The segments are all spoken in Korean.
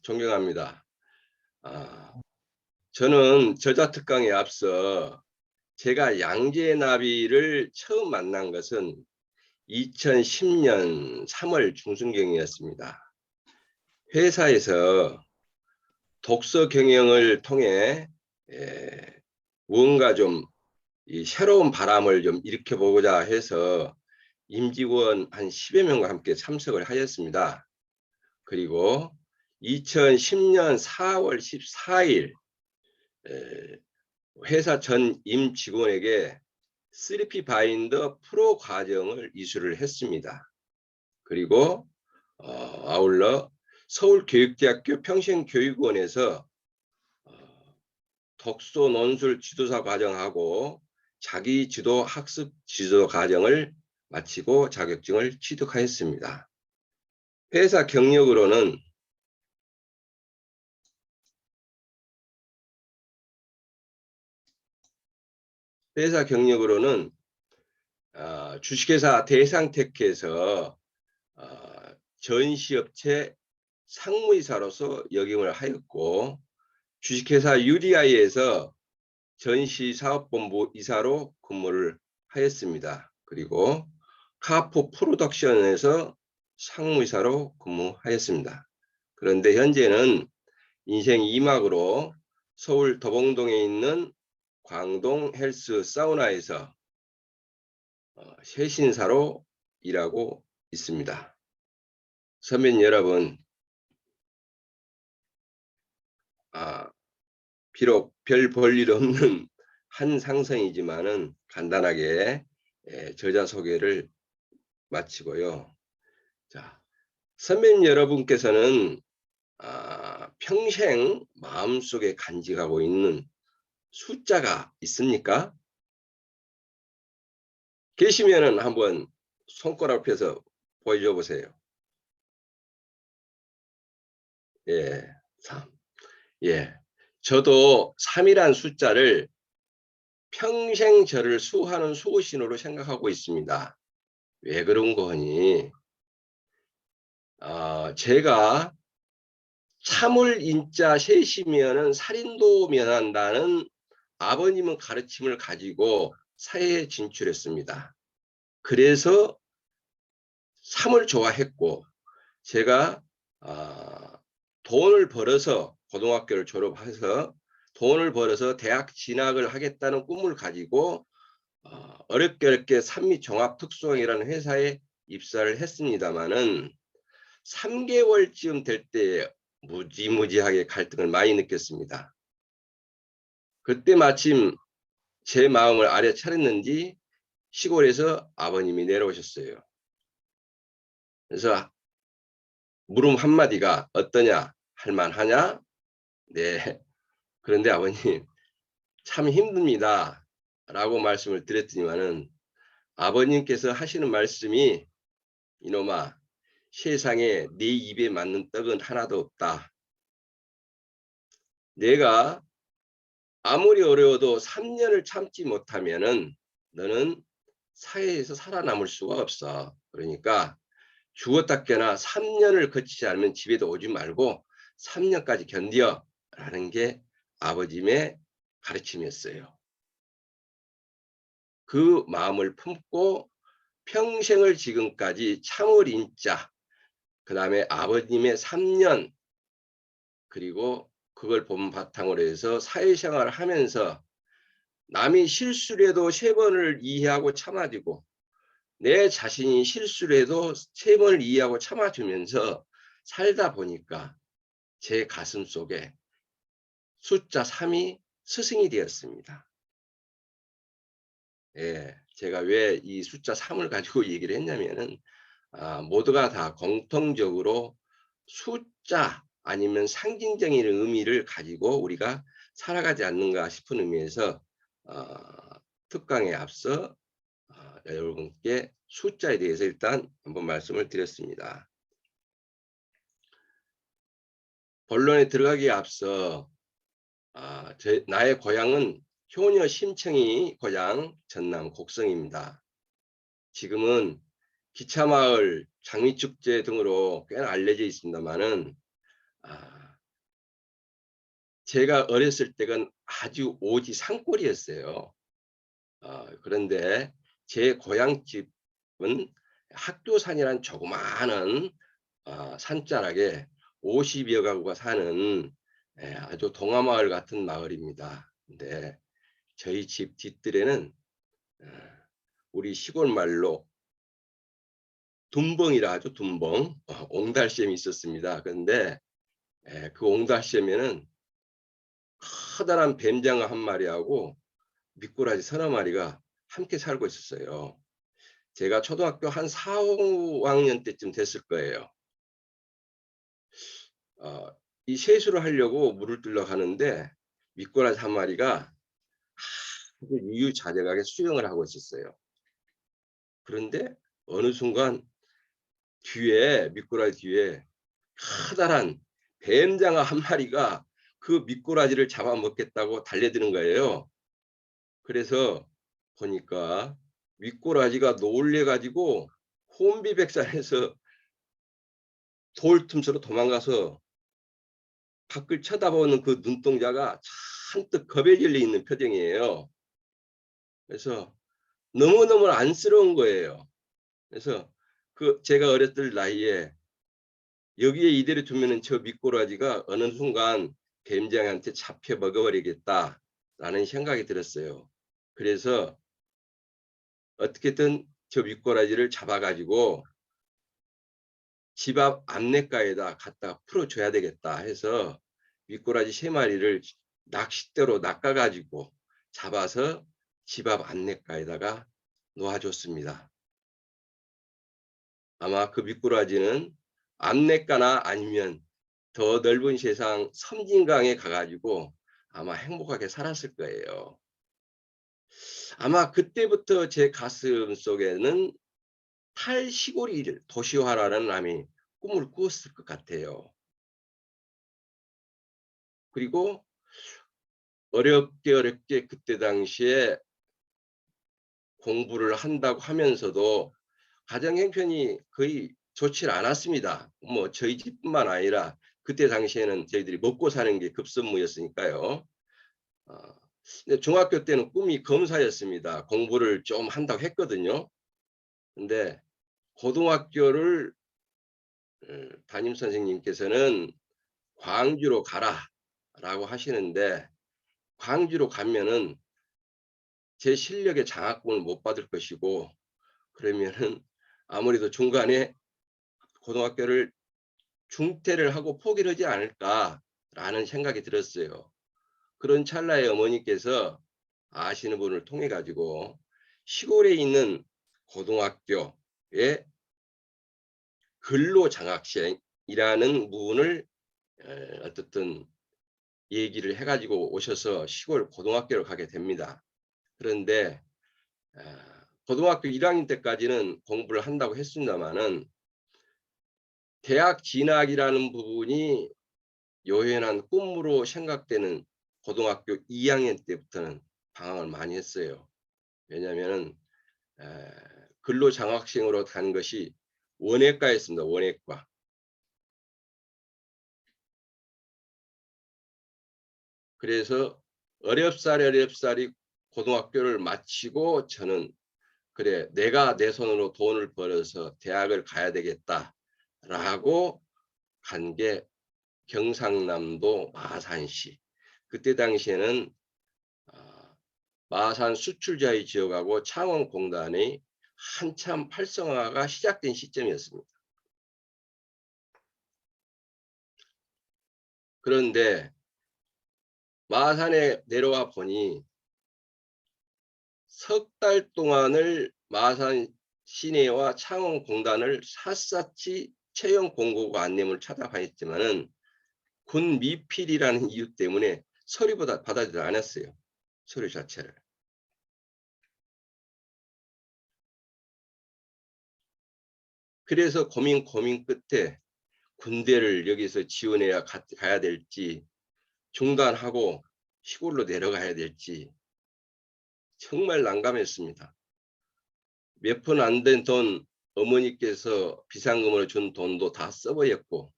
존경합니다. 아, 저는 저자특강에 앞서 제가 양재나비를 처음 만난 것은 2010년 3월 중순경이었습니다. 회사에서 독서 경영을 통해 무언가 좀 이 새로운 바람을 좀 일으켜보고자 해서 임직원 한 10여 명과 함께 참석을 하였습니다. 그리고 2010년 4월 14일 회사 전 임직원에게 3P 바인더 프로 과정을 이수를 했습니다. 그리고 아울러 서울교육대학교 평생교육원에서 독서 논술 지도사 과정하고 자기지도 학습 지도 과정을 마치고 자격증을 취득하였습니다. 회사 경력으로는 주식회사 대상테크에서 전시업체 상무이사로서 역임을 하였고, 주식회사 UDI에서 전시사업본부 이사로 근무를 하였습니다. 그리고 카포 프로덕션에서 상무이사로 근무하였습니다. 그런데 현재는 인생 2막으로 서울 도봉동에 있는 광동 헬스 사우나에서 세신사로 일하고 있습니다. 선배님 여러분, 비록 별 볼일 없는 한 상성이지만은 간단하게 저자 소개를 마치고요. 자, 선배님 여러분께서는 평생 마음속에 간직하고 있는 숫자가 있습니까? 계시면은 한번 손가락 펴서 보여줘 보세요. 예, 3. 예. 저도 3이란 숫자를 평생 저를 수호하는 수호신호로 생각하고 있습니다. 왜 그런 거니? 제가 참을 인자 셋이면은 살인도 면한다는 아버님의 가르침을 가지고 사회에 진출했습니다. 그래서 3을 좋아했고, 제가 돈을 벌어서 고등학교를 졸업해서 돈을 벌어서 대학 진학을 하겠다는 꿈을 가지고 어렵게 산미 종합특수학이라는 회사에 입사를 했습니다마는 3개월쯤 될 때 무지무지하게 갈등을 많이 느꼈습니다. 그때 마침 제 마음을 알아차렸는지 시골에서 아버님이 내려오셨어요. 그래서 물음 한마디가 어떠냐? 할만하냐? 네. 그런데 아버님 참 힘듭니다. 라고 말씀을 드렸더니만은 아버님께서 하시는 말씀이 이놈아 세상에 네 입에 맞는 떡은 하나도 없다. 내가 아무리 어려워도 3년을 참지 못하면은 너는 사회에서 살아남을 수가 없어. 그러니까 죽었다 깨나 3년을 거치지 않으면 집에도 오지 말고 3년까지 견뎌 라는 게 아버님의 가르침이었어요. 그 마음을 품고 평생을 지금까지 참을 인자, 그 다음에 아버님의 3년, 그리고 그걸 본 바탕으로 해서 사회생활을 하면서 남이 실수를 해도 3번을 이해하고 참아주고 내 자신이 실수를 해도 3번을 이해하고 참아주면서 살다 보니까 제 가슴 속에 숫자 3이 스승이 되었습니다. 예, 제가 왜 이 숫자 3을 가지고 얘기를 했냐면은 모두가 다 공통적으로 숫자 아니면 상징적인 의미를 가지고 우리가 살아가지 않는가 싶은 의미에서 특강에 앞서 여러분께 숫자에 대해서 일단 한번 말씀을 드렸습니다. 본론에 들어가기에 앞서 나의 고향은 효녀 심청이 고향 전남 곡성입니다. 지금은 기차마을 장미축제 등으로 꽤나 알려져 있습니다만은 제가 어렸을 때는 아주 오지 산골이었어요. 그런데 제 고향집은 학교산이란 조그마한 산자락에 50여 가구가 사는 아주 동화마을 같은 마을입니다. 근데 저희 집 뒤뜰에는 어 우리 시골 말로 둔벙이라 하죠, 둔벙. 옹달샘이 있었습니다. 그런데 그 옹달샘에는 커다란 뱀장어 한 마리하고 미꾸라지 서너 마리가 함께 살고 있었어요. 제가 초등학교 한 4-5학년 때쯤 됐을 거예요. 어 이 세수를 하려고 물을 뜨러 가는데 미꾸라지 한 마리가 아주 유유자적하게 수영을 하고 있었어요. 그런데 어느 순간 뒤에 미꾸라지 뒤에 커다란 뱀장어 한 마리가 그 미꾸라지를 잡아먹겠다고 달려드는 거예요. 그래서 보니까 미꾸라지가 놀래 가지고 혼비백산해서 돌 틈새로 도망가서 밖을 쳐다보는 그 눈동자가 잔뜩 겁에 질려 있는 표정이에요. 그래서 너무너무 안쓰러운 거예요. 그래서 제가 어렸을 나이에 여기에 이대로 두면은 저 미꾸라지가 어느 순간 뱀장한테 잡혀 먹어버리겠다라는 생각이 들었어요. 그래서 어떻게든 저 미꾸라지를 잡아 가지고 집 앞 안냇가에다 갖다 풀어줘야 되겠다 해서 미꾸라지 3마리를 낚싯대로 낚아 가지고 잡아서 집 앞 안냇가에다가 놓아 줬습니다. 아마 그 미꾸라지는 안냇가나 아니면 더 넓은 세상 섬진강에 가 가지고 아마 행복하게 살았을 거예요. 아마 그때부터 제 가슴속에는 탈시골이 도시화라는 꿈을 꾸었을 것 같아요. 그리고 어렵게 그때 당시에 공부를 한다고 하면서도 가정 형편이 거의 좋질 않았습니다. 뭐 저희 집뿐만 아니라 그때 당시에는 저희들이 먹고 사는 게 급선무였으니까요. 어 근데 중학교 때는 꿈이 검사였습니다. 공부를 좀 한다고 했거든요. 근데 고등학교를 담임 선생님께서는 "광주로 가라."라고 하시는데 광주로 가면은 제 실력의 장학금을 못 받을 것이고 그러면은 아무래도 중간에 고등학교를 중퇴를 하고 포기를 하지 않을까라는 생각이 들었어요. 그런 찰나에 어머니께서 아시는 분을 통해 가지고 시골에 있는 고등학교에 근로장학생이라는 분을 어떻든 얘기를 해 가지고 오셔서 시골 고등학교를 가게 됩니다. 그런데 고등학교 1학년 때까지는 공부를 한다고 했습니다마는 대학 진학이라는 부분이 요연한 꿈으로 생각되는 고등학교 2학년 때부터는 방황을 많이 했어요. 왜냐하면은 근로장학생으로 간 것이 원예과였습니다. 원예과. 그래서 어렵사리 고등학교를 마치고 저는 '그래 내가 내 손으로 돈을 벌어서 대학을 가야 되겠다.'라고 간 게 경상남도 마산시. 그때 당시에는 아 마산 수출자의 지역하고 창원공단이 한참 활성화가 시작된 시점이었습니다. 그런데 마산에 내려와 보니 석 달 동안을 마산 시내와 창원공단을 샅샅이 채용 공고가 안내문을 찾아다녔지만은 군 미필이라는 이유 때문에 서류보다 받아들이지 않았어요, 서류 자체를. 그래서 고민 끝에 군대를 여기서 지원해야 가야 될지 중단하고 시골로 내려가야 될지 정말 난감했습니다. 몇 푼 안 된 돈 어머니께서 비상금으로 준 돈도 다 써 버렸고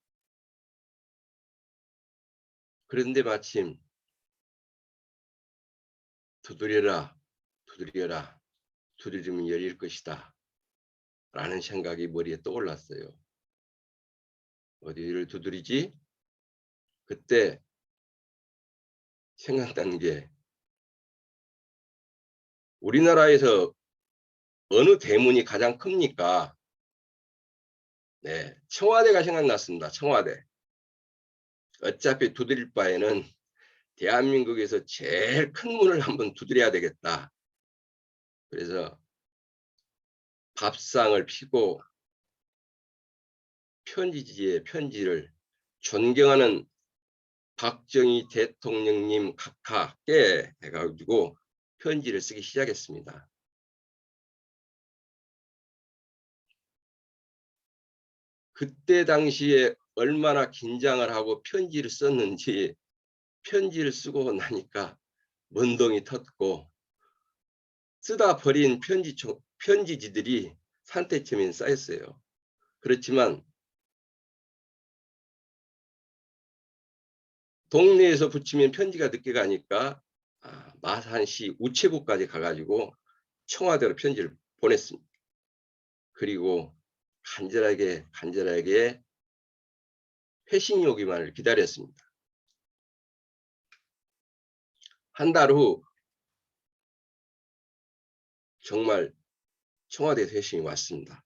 그런데 마침 두드려라, 두드려라, 두드리면 열릴 것이다 라는 생각이 머리에 떠올랐어요. 어디를 두드리지? 그때 생각난 게 우리나라에서 어느 대문이 가장 큽니까? 네, 청와대가 생각났습니다. 청와대. 어차피 두드릴 바에는 대한민국에서 제일 큰 문을 한번 두드려야 되겠다. 그래서 밥상을 피고 편지지에 편지를 존경하는 박정희 대통령님 각하께 해가지고 편지를 쓰기 시작했습니다. 그때 당시에 얼마나 긴장을 하고 편지를 썼는지 편지를 쓰고 나니까 먼동이 텄고 쓰다 버린 편지지들이 산태점에 쌓였어요. 그렇지만 동네에서 붙이면 편지가 늦게 가니까 마산시 우체국까지 가가지고 청와대로 편지를 보냈습니다. 그리고 간절하게 회신이 오기만을 기다렸습니다. 한 달 후 정말 청와대 회신이 왔습니다.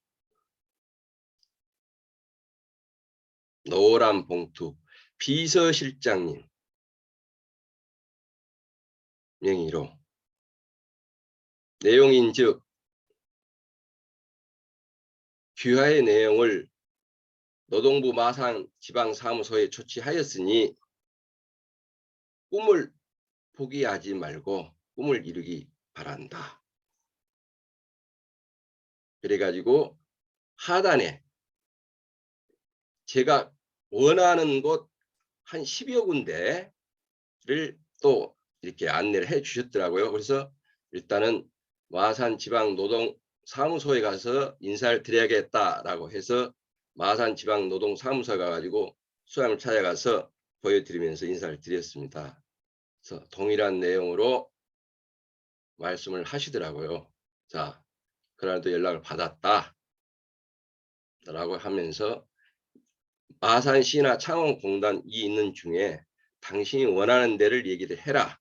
노란 봉투, 비서실장님 명의로 내용인즉 귀하의 내용을 노동부 마산 지방사무소에 조치하였으니 꿈을 포기하지 말고 꿈을 이루기 바란다. 그래가지고 하단에 제가 원하는 곳 한 10여 군데를 또 이렇게 안내를 해 주셨더라고요. 그래서 일단은 마산 지방 노동 사무소에 가서 인사를 드려야겠다라고 해서 마산 지방 노동 사무소에 가가지고 수함을 찾아가서 보여드리면서 인사를 드렸습니다. 그래서 동일한 내용으로 말씀을 하시더라고요. 자, 그날도 연락을 받았다 라고 하면서 마산시나 창원공단이 있는 중에 당신이 원하는 데를 얘기를 해라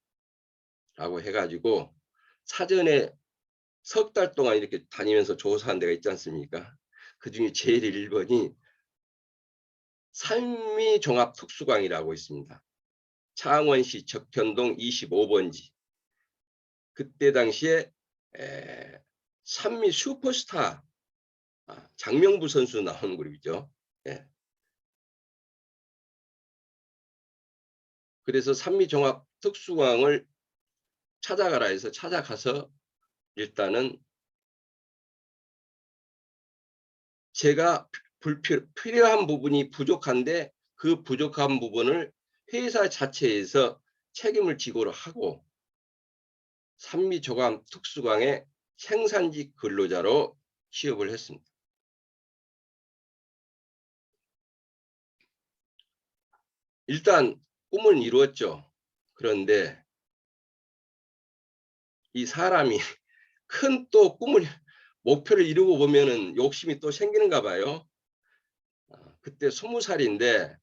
라고 해가지고 사전에 석 달 동안 이렇게 다니면서 조사한 데가 있지 않습니까? 그중에 제일 1번이 산미종합특수광이라고 있습니다. 창원시 적현동 25번지. 그때 당시에 산미 슈퍼스타 장명부 선수 나오는 그룹이죠. 예. 그래서 산미종합특수광을 찾아가라 해서 찾아가서 일단은 제가 필요한 부분이 부족한데 그 부족한 부분을 회사 자체에서 책임을 지고를 하고 산미조감 특수광의 생산직 근로자로 취업을 했습니다. 일단 꿈은 이루었죠. 그런데 이 사람이 큰 또 꿈을 목표를 이루고 보면은 욕심이 또 생기는가 봐요. 그때 20살인데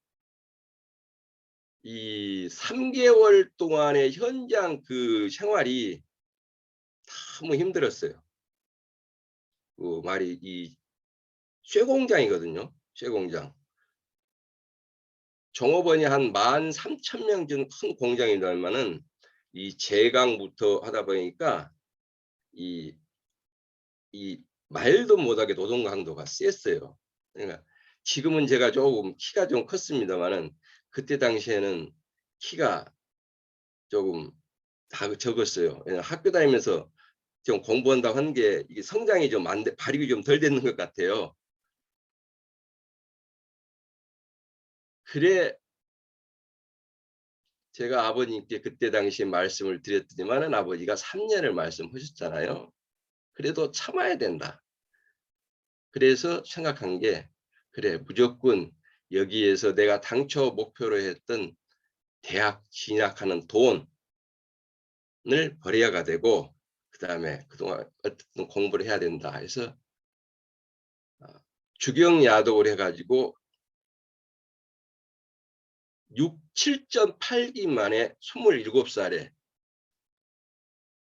이 3개월 동안의 현장 그 생활이 너무 힘들었어요. 그 말이 이 쇠공장이거든요. 쇠공장. 종업원이 한 13,000명 정도 큰 공장이라면은 이 제강부터 하다 보니까 이 말도 못하게 노동 강도가 셌어요. 그러니까 지금은 제가 조금 키가 좀 컸습니다만은 그때 당시에는 키가 조금 다 적었어요. 학교 다니면서 좀 공부한다고 하는 게 이게 성장이 좀 안 돼, 발육이 좀 덜 되는 것 같아요. 그래 제가 아버님께 그때 당시에 말씀을 드렸더니만은 아버지가 3년을 말씀하셨잖아요. 그래도 참아야 된다. 그래서 생각한 게 그래 무조건 여기에서 내가 당초 목표로 했던 대학 진학하는 돈을 벌여야 되고, 그다음에 그동안 어쨌든 공부를 해야 된다 해서 주경야독을 해가지고 7.8기 만에 27살에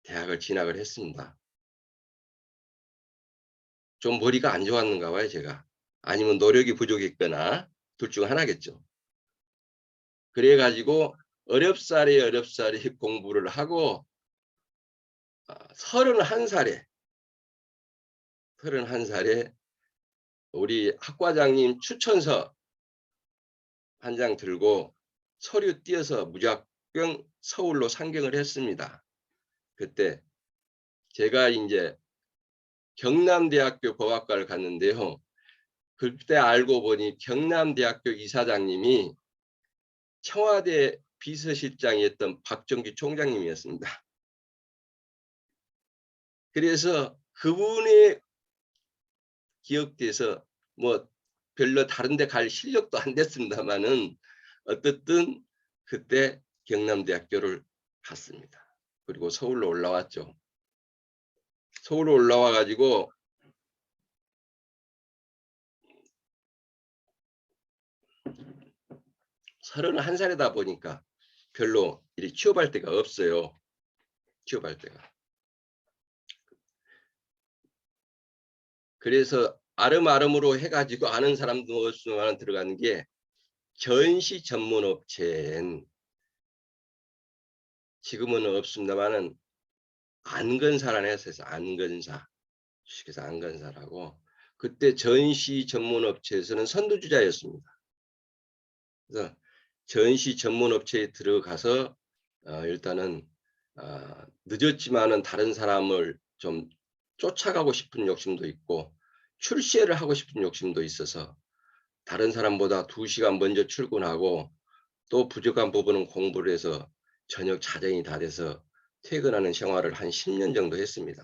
대학을 진학을 했습니다. 좀 머리가 안 좋았는가 봐요, 제가. 아니면 노력이 부족했거나 둘 중 하나겠죠. 그래 가지고 어렵사리 공부를 하고 31살에 우리 학과장님 추천서 한 장 들고 서류 띄어서 무작정 서울로 상경을 했습니다. 그때 제가 이제 경남대학교 법학과를 갔는데요. 그때 알고 보니 경남대학교 이사장님이 청와대 비서실장이었던 박정기 총장님이었습니다. 그래서 그분의 기억돼서 뭐 별로 다른 데 갈 실력도 안 됐습니다만은 어쨌든 그때 경남대학교를 갔습니다. 그리고 서울로 올라왔죠. 서울로 올라와 가지고 31살이다 보니까 별로 이리 취업할 데가 없어요. 취업할 데가. 그래서 아름아름으로 해가지고 아는 사람도 없으면 들어가는 게 전시 전문 업체엔 지금은 없습니다만은 안건사라는 회사에서 안건사, 주식회사 안건사라고 그때 전시 전문 업체에서는 선두주자였습니다. 그래서 전시 전문 업체에 들어가서 일단은 늦었지만은 다른 사람을 좀 쫓아가고 싶은 욕심도 있고 출세를 하고 싶은 욕심도 있어서 다른 사람보다 2시간 먼저 출근하고 또 부족한 부분은 공부를 해서 저녁 자정이 다 돼서 퇴근하는 생활을 한 10년 정도 했습니다.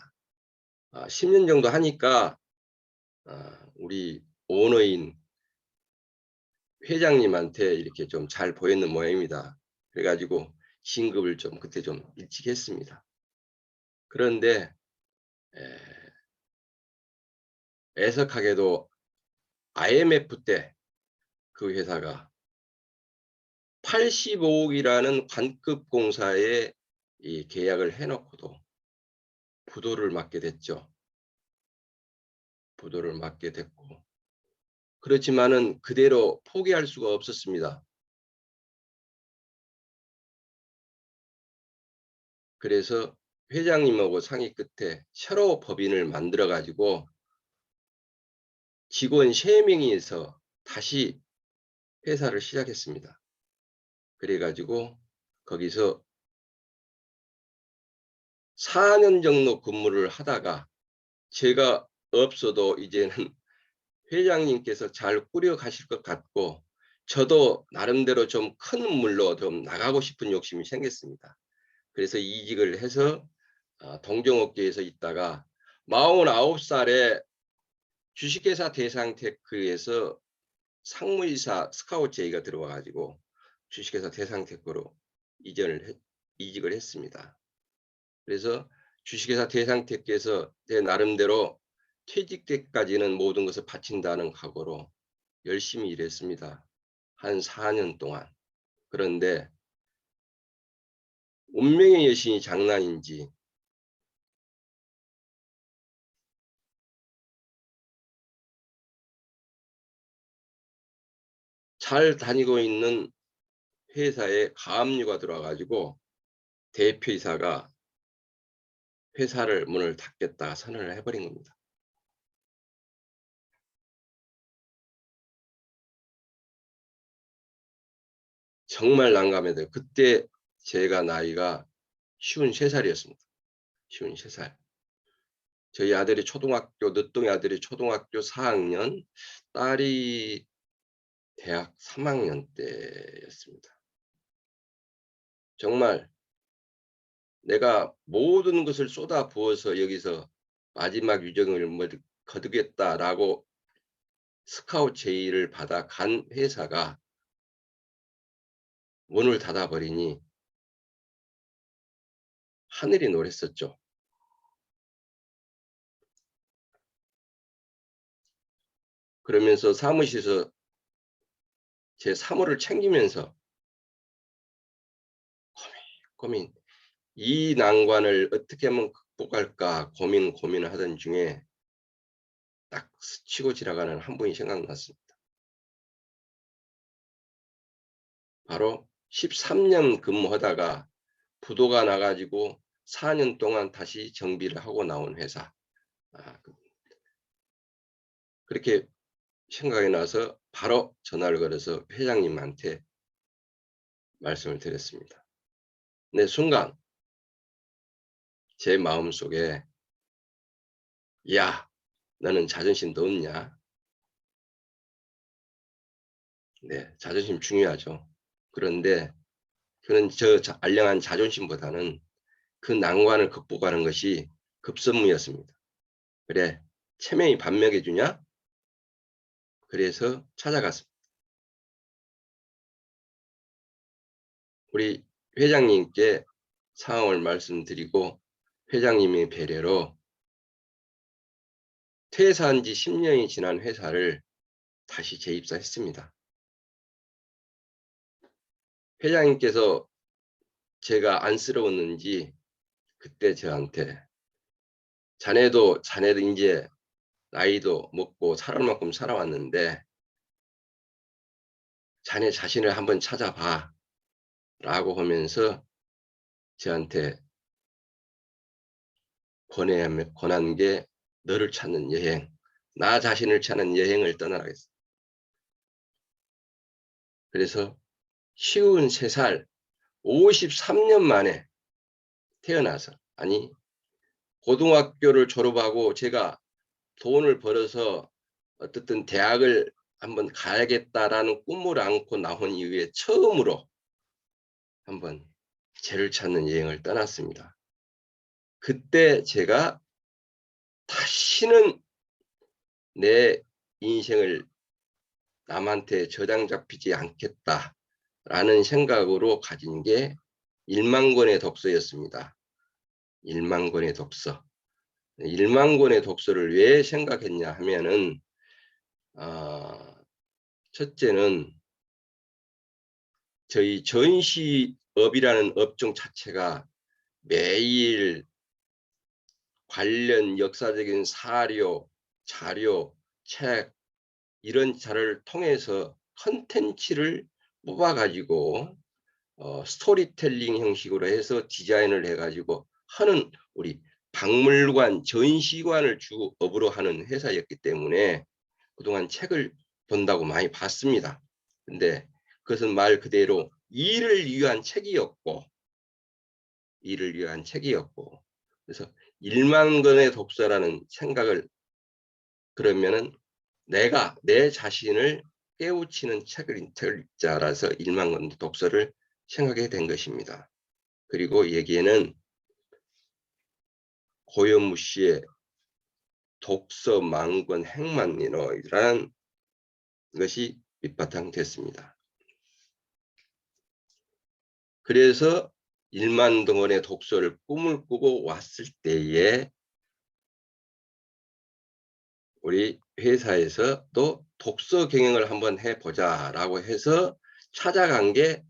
10년 정도 하니까 우리 오너인 회장님한테 이렇게 좀 잘 보였는 모양입니다. 그래가지고 진급을 좀 그때 좀 일찍 했습니다. 그런데 애석하게도 IMF 때 그 회사가 85억이라는 관급 공사에 이 계약을 해놓고도 부도를 맞게 됐죠. 부도를 맞게 됐고 그렇지만은 그대로 포기할 수가 없었습니다. 그래서 회장님하고 상의 끝에 새로 법인을 만들어 가지고 직원 3명이서 다시 회사를 시작했습니다. 그래 가지고 거기서 4년 정도 근무를 하다가 제가 없어도 이제는 회장님께서 잘 꾸려 가실 것 같고 저도 나름대로 좀 큰 물로 좀 나가고 싶은 욕심이 생겼습니다. 그래서 이직을 해서 동종업계에서 있다가 49살에 주식회사 대상테크에서 상무이사 스카우트 제의가 들어와 가지고 주식회사 대상테크로 이직을 했습니다. 그래서 주식회사 대상테크에서 제 나름대로 퇴직 때까지는 모든 것을 바친다는 각오로 열심히 일했습니다. 한 4년 동안. 그런데 운명의 여신이 장난인지 잘 다니고 있는 회사에 가압류가 들어와 가지고 대표이사가 회사를 문을 닫겠다 선언을 해버린 겁니다. 정말 난감해요. 그때 제가 나이가 53살이었습니다. 53살. 저희 아들이 초등학교, 늦둥이 아들이 초등학교 4학년, 딸이 대학 3학년 때였습니다. 정말 내가 모든 것을 쏟아 부어서 여기서 마지막 유정을 거두겠다라고 스카우트 제의를 받아 간 회사가 문을 닫아버리니 하늘이 노랬었죠. 그러면서 사무실에서 제 사무를 챙기면서 고민, 이 난관을 어떻게 하면 극복할까 고민을 하던 중에 딱 스치고 지나가는 한 분이 생각났습니다. 바로 13년 근무하다가 부도가 나가지고 4년 동안 다시 정비를 하고 나온 회사. 그렇게 생각이 나서 바로 전화를 걸어서 회장님한테 말씀을 드렸습니다. 네, 순간 제 마음속에 야, 너는 자존심도 없냐? 네, 자존심 중요하죠. 그런데 그런 알량한 자존심보다는 그 난관을 극복하는 것이 급선무였습니다. 그래, 체면이 반맥해 주냐? 그래서 찾아갔습니다. 우리 회장님께 상황을 말씀드리고 회장님의 배려로 퇴사한 지 10년이 지난 회사를 다시 재입사했습니다. 회장님께서 제가 안쓰러웠는지 그때 저한테 자네도 이제 나이도 먹고 살아올 만큼 살아왔는데 자네 자신을 한번 찾아봐 라고 하면서 저한테 권한 게 너를 찾는 여행, 나 자신을 찾는 여행을 떠나라 했어요. 그래서 53살 53년 만에 태어나서, 아니 고등학교를 졸업하고 제가 돈을 벌어서 어떻든 대학을 한번 가야겠다라는 꿈을 안고 나온 이후에 처음으로 한번 죄를 찾는 여행을 떠났습니다. 그때 제가 다시는 내 인생을 남한테 저장 잡히지 않겠다라는 생각으로 가진 게 1만 권의 독서였습니다. 1만 권의 독서. 1만 권의 독서를 왜 생각했냐 하면은 첫째는 저희 전시업이라는 업종 자체가 매일 관련 역사적인 사료, 자료, 책 이런 자료를 통해서 컨텐츠를 뽑아가지고 스토리텔링 형식으로 해서 디자인을 해가지고 하는 우리 박물관, 전시관을 주 업으로 하는 회사였기 때문에 그동안 책을 본다고 많이 봤습니다. 근데 그것은 말 그대로 일을 위한 책이었고 그래서 1만 권의 독서라는 생각을 그러면은 내가 내 자신을 깨우치는 책을 읽자라서 1만 권 독서를 생각하게 된 것입니다. 그리고 여기에는 고현무 씨의 독서 만권 행만리노라는 것이 밑바탕 됐습니다. 그래서 1만 권의 독서를 꿈을 꾸고 왔을 때에 우리 회사에서 또 독서 경영을 한번 해보자라고 해서 찾아간 게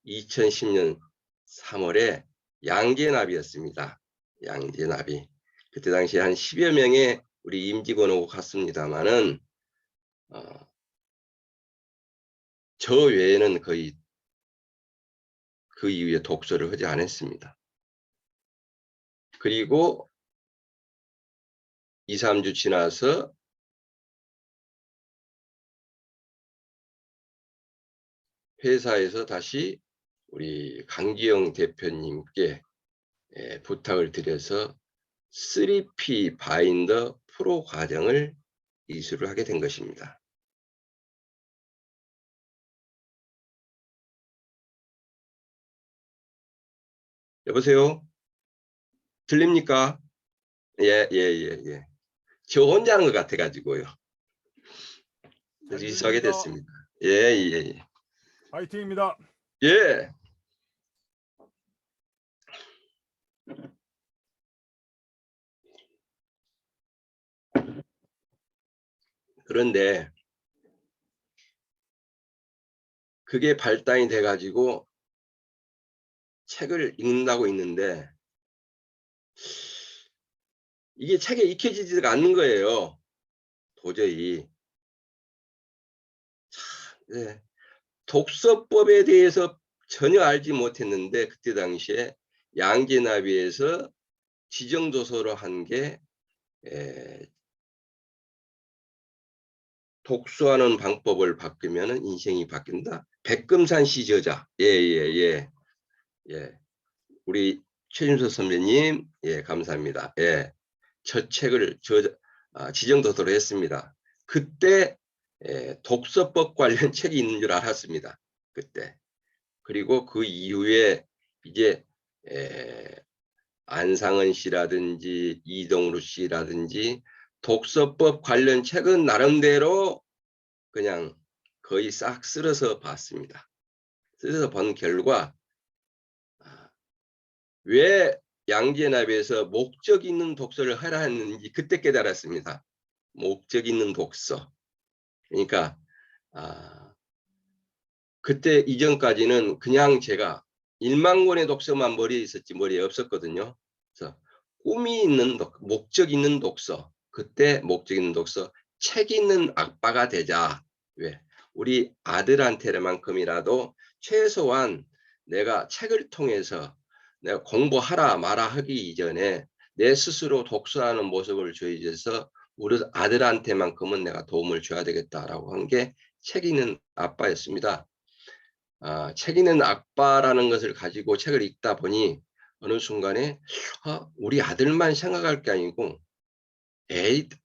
2010년 3월에 양재나비였습니다. 양재나비. 그때 당시 한 10여 명의 우리 임직원하고 갔습니다마는 저 외에는 거의 그 이후에 독서를 하지 않았습니다. 그리고 2, 3주 지나서 회사에서 다시 우리 강기영 대표님께 부탁을 드려서 3P 바인더 프로 과정을 이수를 하게 된 것입니다. 여보세요? 들립니까? 예. 저 혼자 하는 것 같아가지고요. 그래서 이수하게 됐습니다. 예. 파이팅입니다. 예. 그런데 그게 발단이 돼 가지고 책을 읽는다고 있는데 이게 책에 익혀지지가 않는 거예요, 도저히. 네. 독서법에 대해서 전혀 알지 못했는데 그때 당시에 양재나비에서 지정도서로 한 게 독서하는 방법을 바꾸면은 인생이 바뀐다. 백금산 시 저자. 예예예. 예. 우리 최준서 선배님, 예, 감사합니다. 예. 저 책을 지정도서로 했습니다. 그때 독서법 관련 책이 있는 줄 알았습니다. 그때. 그리고 그 이후에 이제 에, 안상은 씨라든지 이동루 씨라든지 독서법 관련 책은 나름대로 그냥 거의 싹 쓸어서 봤습니다. 쓸어서 본 결과 왜 양재나비에서 목적 있는 독서를 하라 했는지 그때 깨달았습니다. 목적 있는 독서. 그러니까 그때 이전까지는 그냥 제가 1만 권의 독서만 머리에 있었지 머리에 없었거든요. 그래서 꿈이 있는 목적 있는 독서. 그때 목적 있는 독서. 책 있는 아빠가 되자. 왜? 우리 아들한테만큼이라도 최소한 내가 책을 통해서 내가 공부하라 마라 하기 이전에 내 스스로 독서하는 모습을 조이해서 우리 아들한테만큼은 내가 도움을 줘야 되겠다라고 한 게 책 읽는 아빠였습니다. 책 읽는 아빠라는 것을 가지고 책을 읽다 보니 어느 순간에 우리 아들만 생각할 게 아니고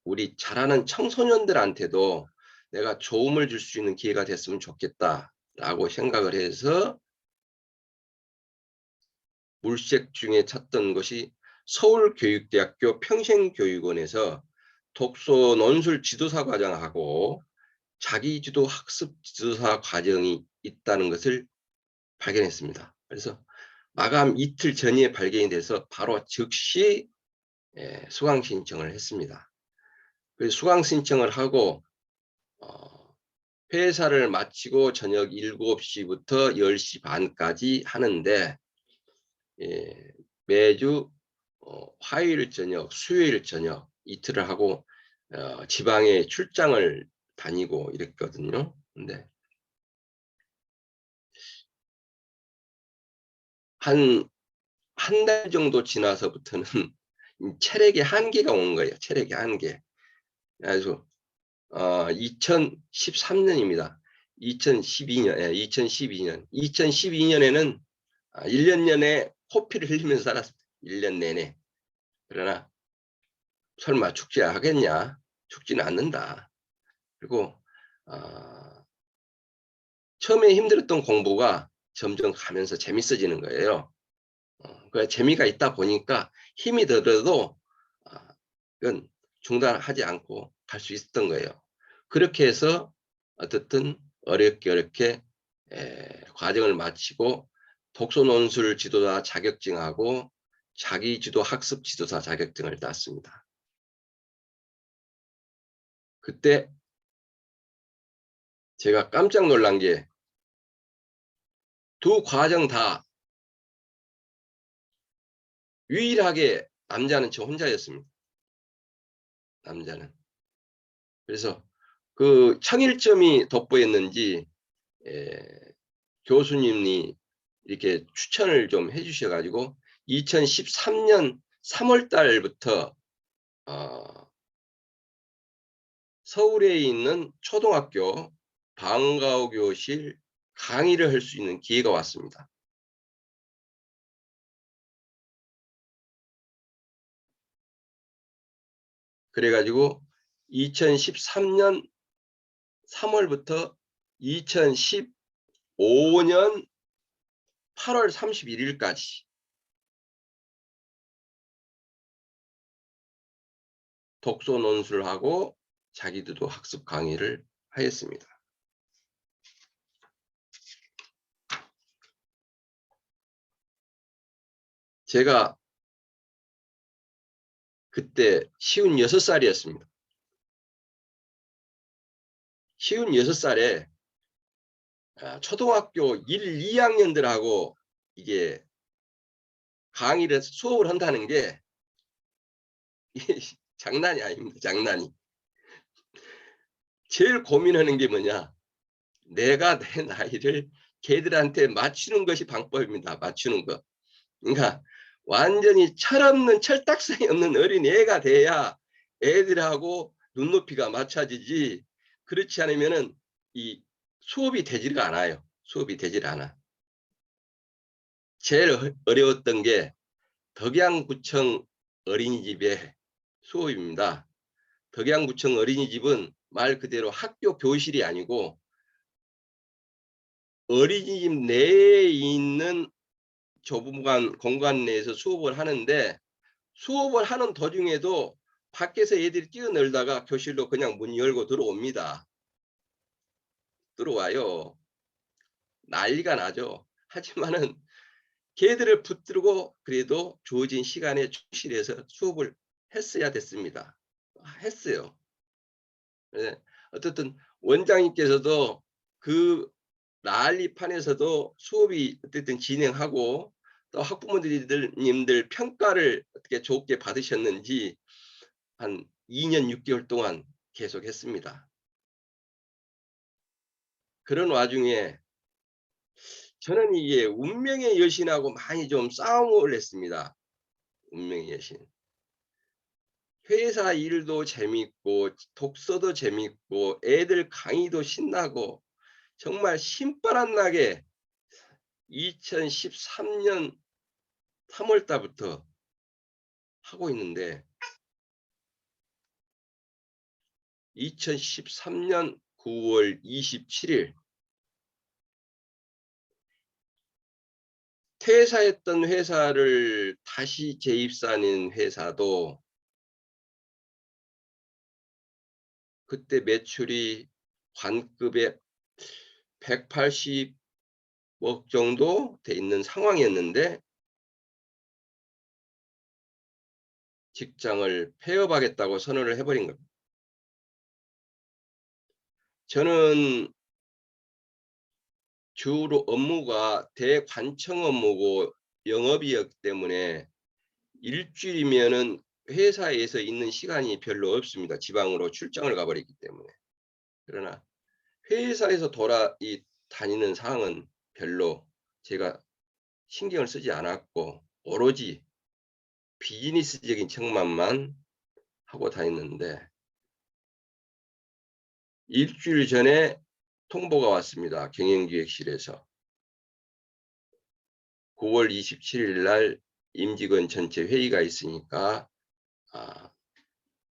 우리 자라는 청소년들한테도 내가 도움을 줄 수 있는 기회가 됐으면 좋겠다라고 생각을 해서 물색 중에 찾던 것이 서울교육대학교 평생교육원에서 독서 논술 지도사 과정하고 자기주도 학습 지도사 과정이 있다는 것을 발견했습니다. 그래서 마감 이틀 전에 발견이 돼서 바로 즉시 수강 신청을 했습니다. 그래서 수강 신청을 하고 회사를 마치고 저녁 7시부터 10시 반까지 하는데 매주 화요일 저녁, 수요일 저녁 이틀을 하고 지방에 출장을 다니고 이랬거든요. 근데 한 달 정도 지나서부터는 체력의 한계가 온 거예요. 체력의 한계. 그래서 2013년입니다. 2012년, 예, 2012년. 2012년에는 1년 내내 코피를 흘리면서 살았습니다. 1년 내내. 그러나 설마 죽지 하겠냐? 죽지는 않는다. 그리고 처음에 힘들었던 공부가 점점 가면서 재밌어지는 거예요. 그 재미가 있다 보니까 힘이 들어도 이건 중단하지 않고 갈 수 있었던 거예요. 그렇게 해서 어떻든 어렵게 과정을 마치고 독서논술 지도사 자격증하고 자기주도 학습 지도사 자격증을 땄습니다. 그때 제가 깜짝 놀란 게 두 과정 다 유일하게 남자는 저 혼자였습니다. 남자는. 그래서 그 청일점이 돋보였는지 교수님이 이렇게 추천을 좀 해주셔가지고 2013년 3월 달부터 서울에 있는 초등학교 방과후 교실 강의를 할 수 있는 기회가 왔습니다. 그래가지고 2013년 3월부터 2015년 8월 31일까지 독서 논술을 하고 자기들도 학습 강의를 하였습니다. 제가 그때 56살이었습니다. 56살에 초등학교 1, 2학년들하고 이게 강의를 수업을 한다는 게 장난이 아닙니다. 장난이. 제일 고민하는 게 뭐냐. 내가 내 나이를 걔들한테 맞추는 것이 방법입니다. 맞추는 것. 그러니까 완전히 철없는 철딱선이 없는 어린애가 돼야 애들하고 눈높이가 맞춰지지, 그렇지 않으면은 이 수업이 되지가 않아요. 수업이 되질 않아. 제일 어려웠던 게 덕양구청 어린이집의 수업입니다. 덕양구청 어린이집은 말 그대로 학교 교실이 아니고 어린이집 내에 있는 좁은 공간 내에서 수업을 하는데, 수업을 하는 도중에도 밖에서 애들이 뛰어놀다가 교실로 그냥 문 열고 들어옵니다. 들어와요. 난리가 나죠. 하지만은 걔들을 붙들고 그래도 주어진 시간에 충실해서 수업을 했어야 됐습니다. 했어요. 네. 어쨌든 원장님께서도 그 난리판에서도 수업이 어쨌든 진행하고, 또 학부모님들 평가를 어떻게 좋게 받으셨는지 한 2년 6개월 동안 계속했습니다. 그런 와중에 저는 이게 운명의 여신하고 많이 좀 싸움을 했습니다. 운명의 여신. 회사 일도 재밌고 독서도 재밌고 애들 강의도 신나고 정말 신바람 나게 2013년 3월 달부터 하고 있는데, 2013년 9월 27일 퇴사했던 회사를 다시 재입사하는 회사도 그때 매출이 관급에 180억 정도 돼 있는 상황이었는데 직장을 폐업하겠다고 선언을 해버린 겁니다. 저는 주로 업무가 대관청 업무고 영업이었기 때문에 일주일이면은 회사에서 있는 시간이 별로 없습니다. 지방으로 출장을 가버리기 때문에. 그러나 회사에서 다니는 상황은 별로 제가 신경을 쓰지 않았고 오로지 비즈니스적인 척만만 하고 다녔는데, 일주일 전에 통보가 왔습니다. 경영기획실에서 9월 27일 날 임직원 전체 회의가 있으니까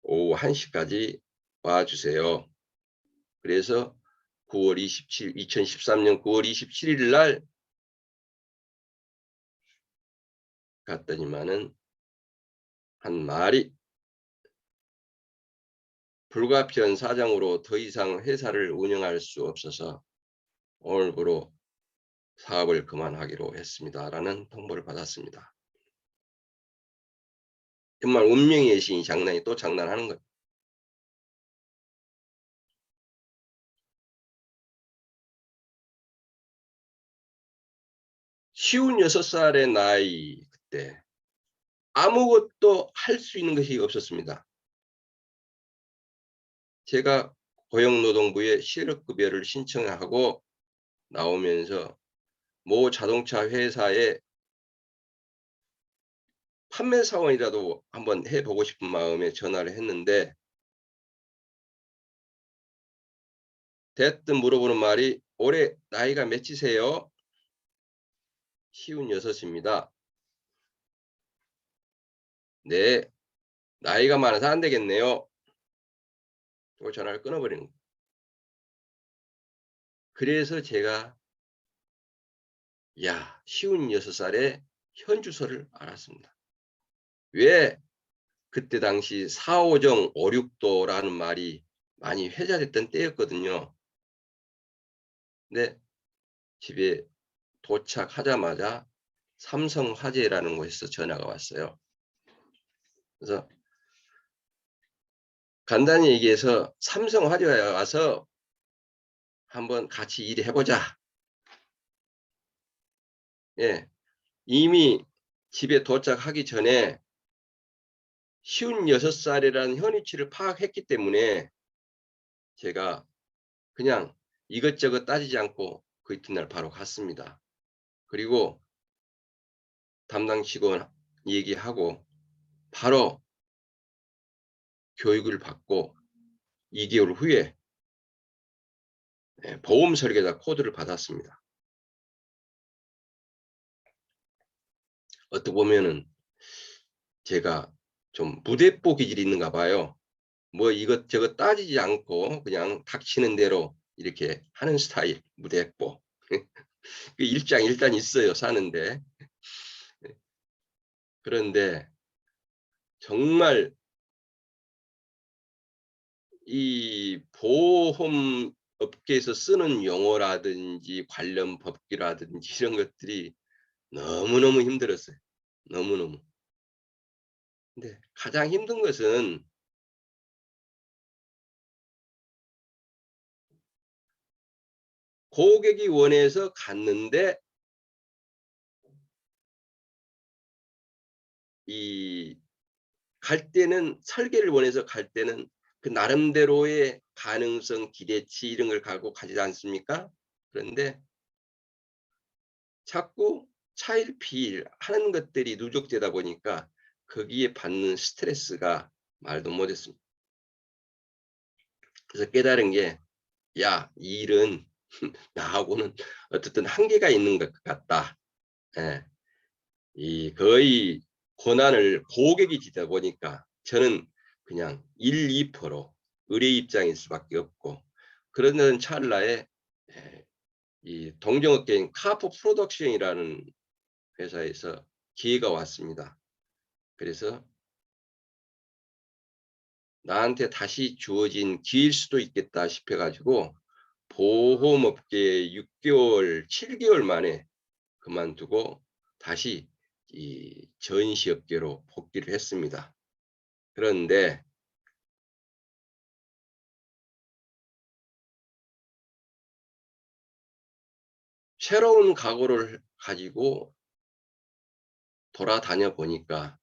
오후 1시까지 와주세요. 그래서 2013년 9월 27일 날 갔더니만은 한 말이 불가피한 사정으로 더 이상 회사를 운영할 수 없어서 오늘부로 사업을 그만하기로 했습니다라는 통보를 받았습니다. 정말 운명의 신이 장난이 또 장난하는 거예요. 쉬운 6살의 나이, 그때 아무것도 할 수 있는 것이 없었습니다. 제가 고용노동부에 실업급여를 신청하고 나오면서 모 자동차 회사에 판매 사원이라도 한번 해보고 싶은 마음에 전화를 했는데, 대뜸 물어보는 말이 올해 나이가 몇이세요? 56입니다. 네, 나이가 많아서 안 되겠네요. 또 전화를 끊어버리는 거예요. 그래서 제가 56살에 현주소를 알았습니다. 왜 그때 당시 4.5정 5.6도라는 말이 많이 회자됐던 때였거든요. 근데 집에 도착하자마자 삼성화재라는 곳에서 전화가 왔어요. 그래서 간단히 얘기해서 삼성화재에 와서 한번 같이 일해보자. 예, 이미 집에 도착하기 전에 56살이라는 현위치를 파악했기 때문에 제가 그냥 이것저것 따지지 않고 그 이튿날 바로 갔습니다. 그리고 담당 직원 얘기하고 바로 교육을 받고 2개월 후에 보험 설계자 코드를 받았습니다. 어떻게 보면은 제가 좀 무대뽀 기질이 있는가 봐요. 뭐 이것저것 따지지 않고 그냥 닥치는 대로 이렇게 하는 스타일, 무대뽀. 그 일장 있어요, 사는데. 그런데 정말 이 보험 업계에서 쓰는 용어라든지 관련 법규라든지 이런 것들이 너무너무 힘들었어요. 너무너무. 근데 가장 힘든 것은 고객이 원해서 갔는데 이 갈 때는 설계를 원해서 갈 때는 그 나름대로의 가능성, 기대치 이런 걸 갖고 가지 않습니까? 그런데 자꾸 차일피일 하는 것들이 누적되다 보니까 거기에 받는 스트레스가 말도 못했습니다. 그래서 깨달은 게, 야, 이 일은 나하고는 어쨌든 한계가 있는 것 같다. 예. 이 거의 권한을 고객이 지다 보니까 저는 그냥 1, 2% 의뢰 입장일 수밖에 없고, 그러는 찰나에 이 동종업계인 카프 프로덕션이라는 회사에서 기회가 왔습니다. 그래서 나한테 다시 주어진 기회일 수도 있겠다 싶어 가지고 보험업계에 6개월, 7개월 만에 그만두고 다시 이 전시업계로 복귀를 했습니다. 그런데 새로운 각오를 가지고 돌아다녀 보니까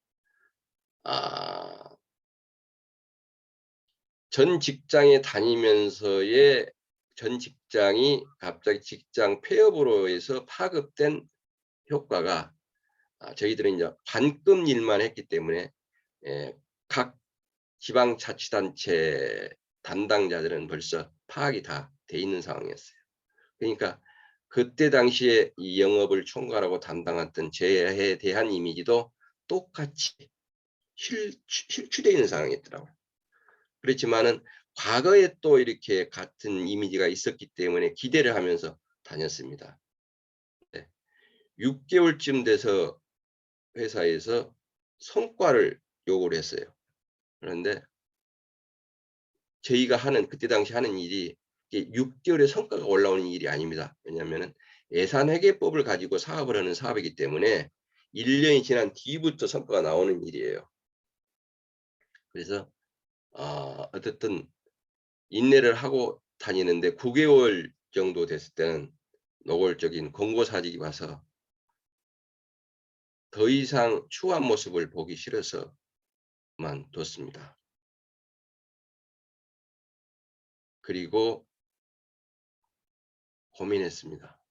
전 직장에 다니면서의 전 직장이 갑자기 직장 폐업으로 해서 파급된 효과가, 저희들은 이제 반급 일만 했기 때문에 각 지방자치단체 담당자들은 벌써 파악이 다 돼 있는 상황이었어요. 그러니까 그때 당시에 이 영업을 총괄하고 담당했던 제에 대한 이미지도 똑같이 실추되어 있는 상황이었더라고요. 그렇지만은 과거에 또 이렇게 같은 이미지가 있었기 때문에 기대를 하면서 다녔습니다. 네. 6개월쯤 돼서 회사에서 성과를 요구를 했어요. 그런데 저희가 하는 그때 당시 하는 일이 6개월에 성과가 올라오는 일이 아닙니다. 왜냐하면 예산회계법을 가지고 사업을 하는 사업이기 때문에 1년이 지난 뒤부터 성과가 나오는 일이에요. 그래서 어쨌든 인내를 하고 다니는데 9개월 정도 됐을 때는 노골적인 권고사직이 와서 더 이상 추한 모습을 보기 싫어서 그만뒀습니다. 그리고 고민했습니다.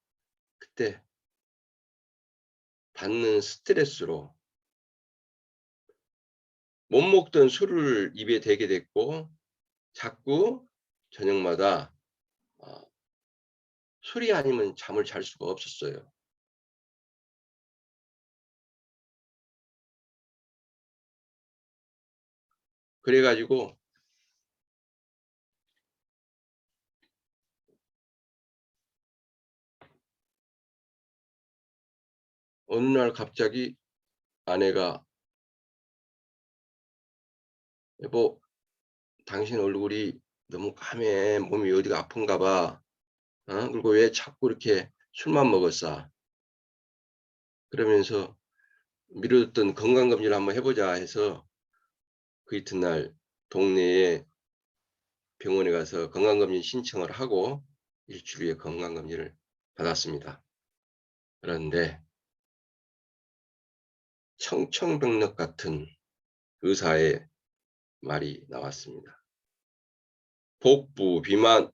그때 받는 스트레스로 못 먹던 술을 입에 대게 됐고 자꾸 저녁마다 술이 아니면 잠을 잘 수가 없었어요. 그래 가지고 어느 날 갑자기 아내가 "여보, 당신 얼굴이 너무 까매. 몸이 어디가 아픈가 봐. 그리고 왜 자꾸 이렇게 술만 먹었어?" 그러면서 미루었던 건강검진을 한번 해보자 해서 그 이튿날 동네에 병원에 가서 건강검진 신청을 하고 일주일 후에 건강검진을 받았습니다. 그런데 청천벽력 같은 의사의 말이 나왔습니다. 복부, 비만,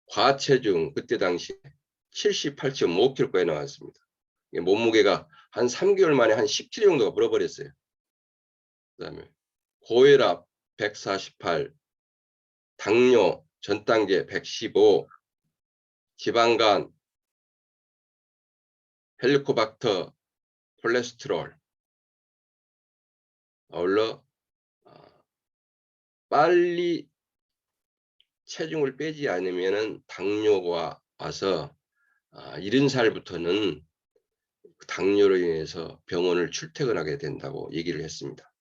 과체중, 그때 당시 78.5kg까지 나왔습니다. 몸무게가 한 3개월 만에 한 10kg 정도가 불어버렸어요. 그 다음에 고혈압 148, 당뇨 전 단계 115, 지방간, 헬리코박터, 콜레스테롤, 아울러 빨리 체중을 빼지 않으면 당뇨가 와서 70살부터는 당뇨로 인해서 병원을 출퇴근하게 된다고 얘기를 했습니다.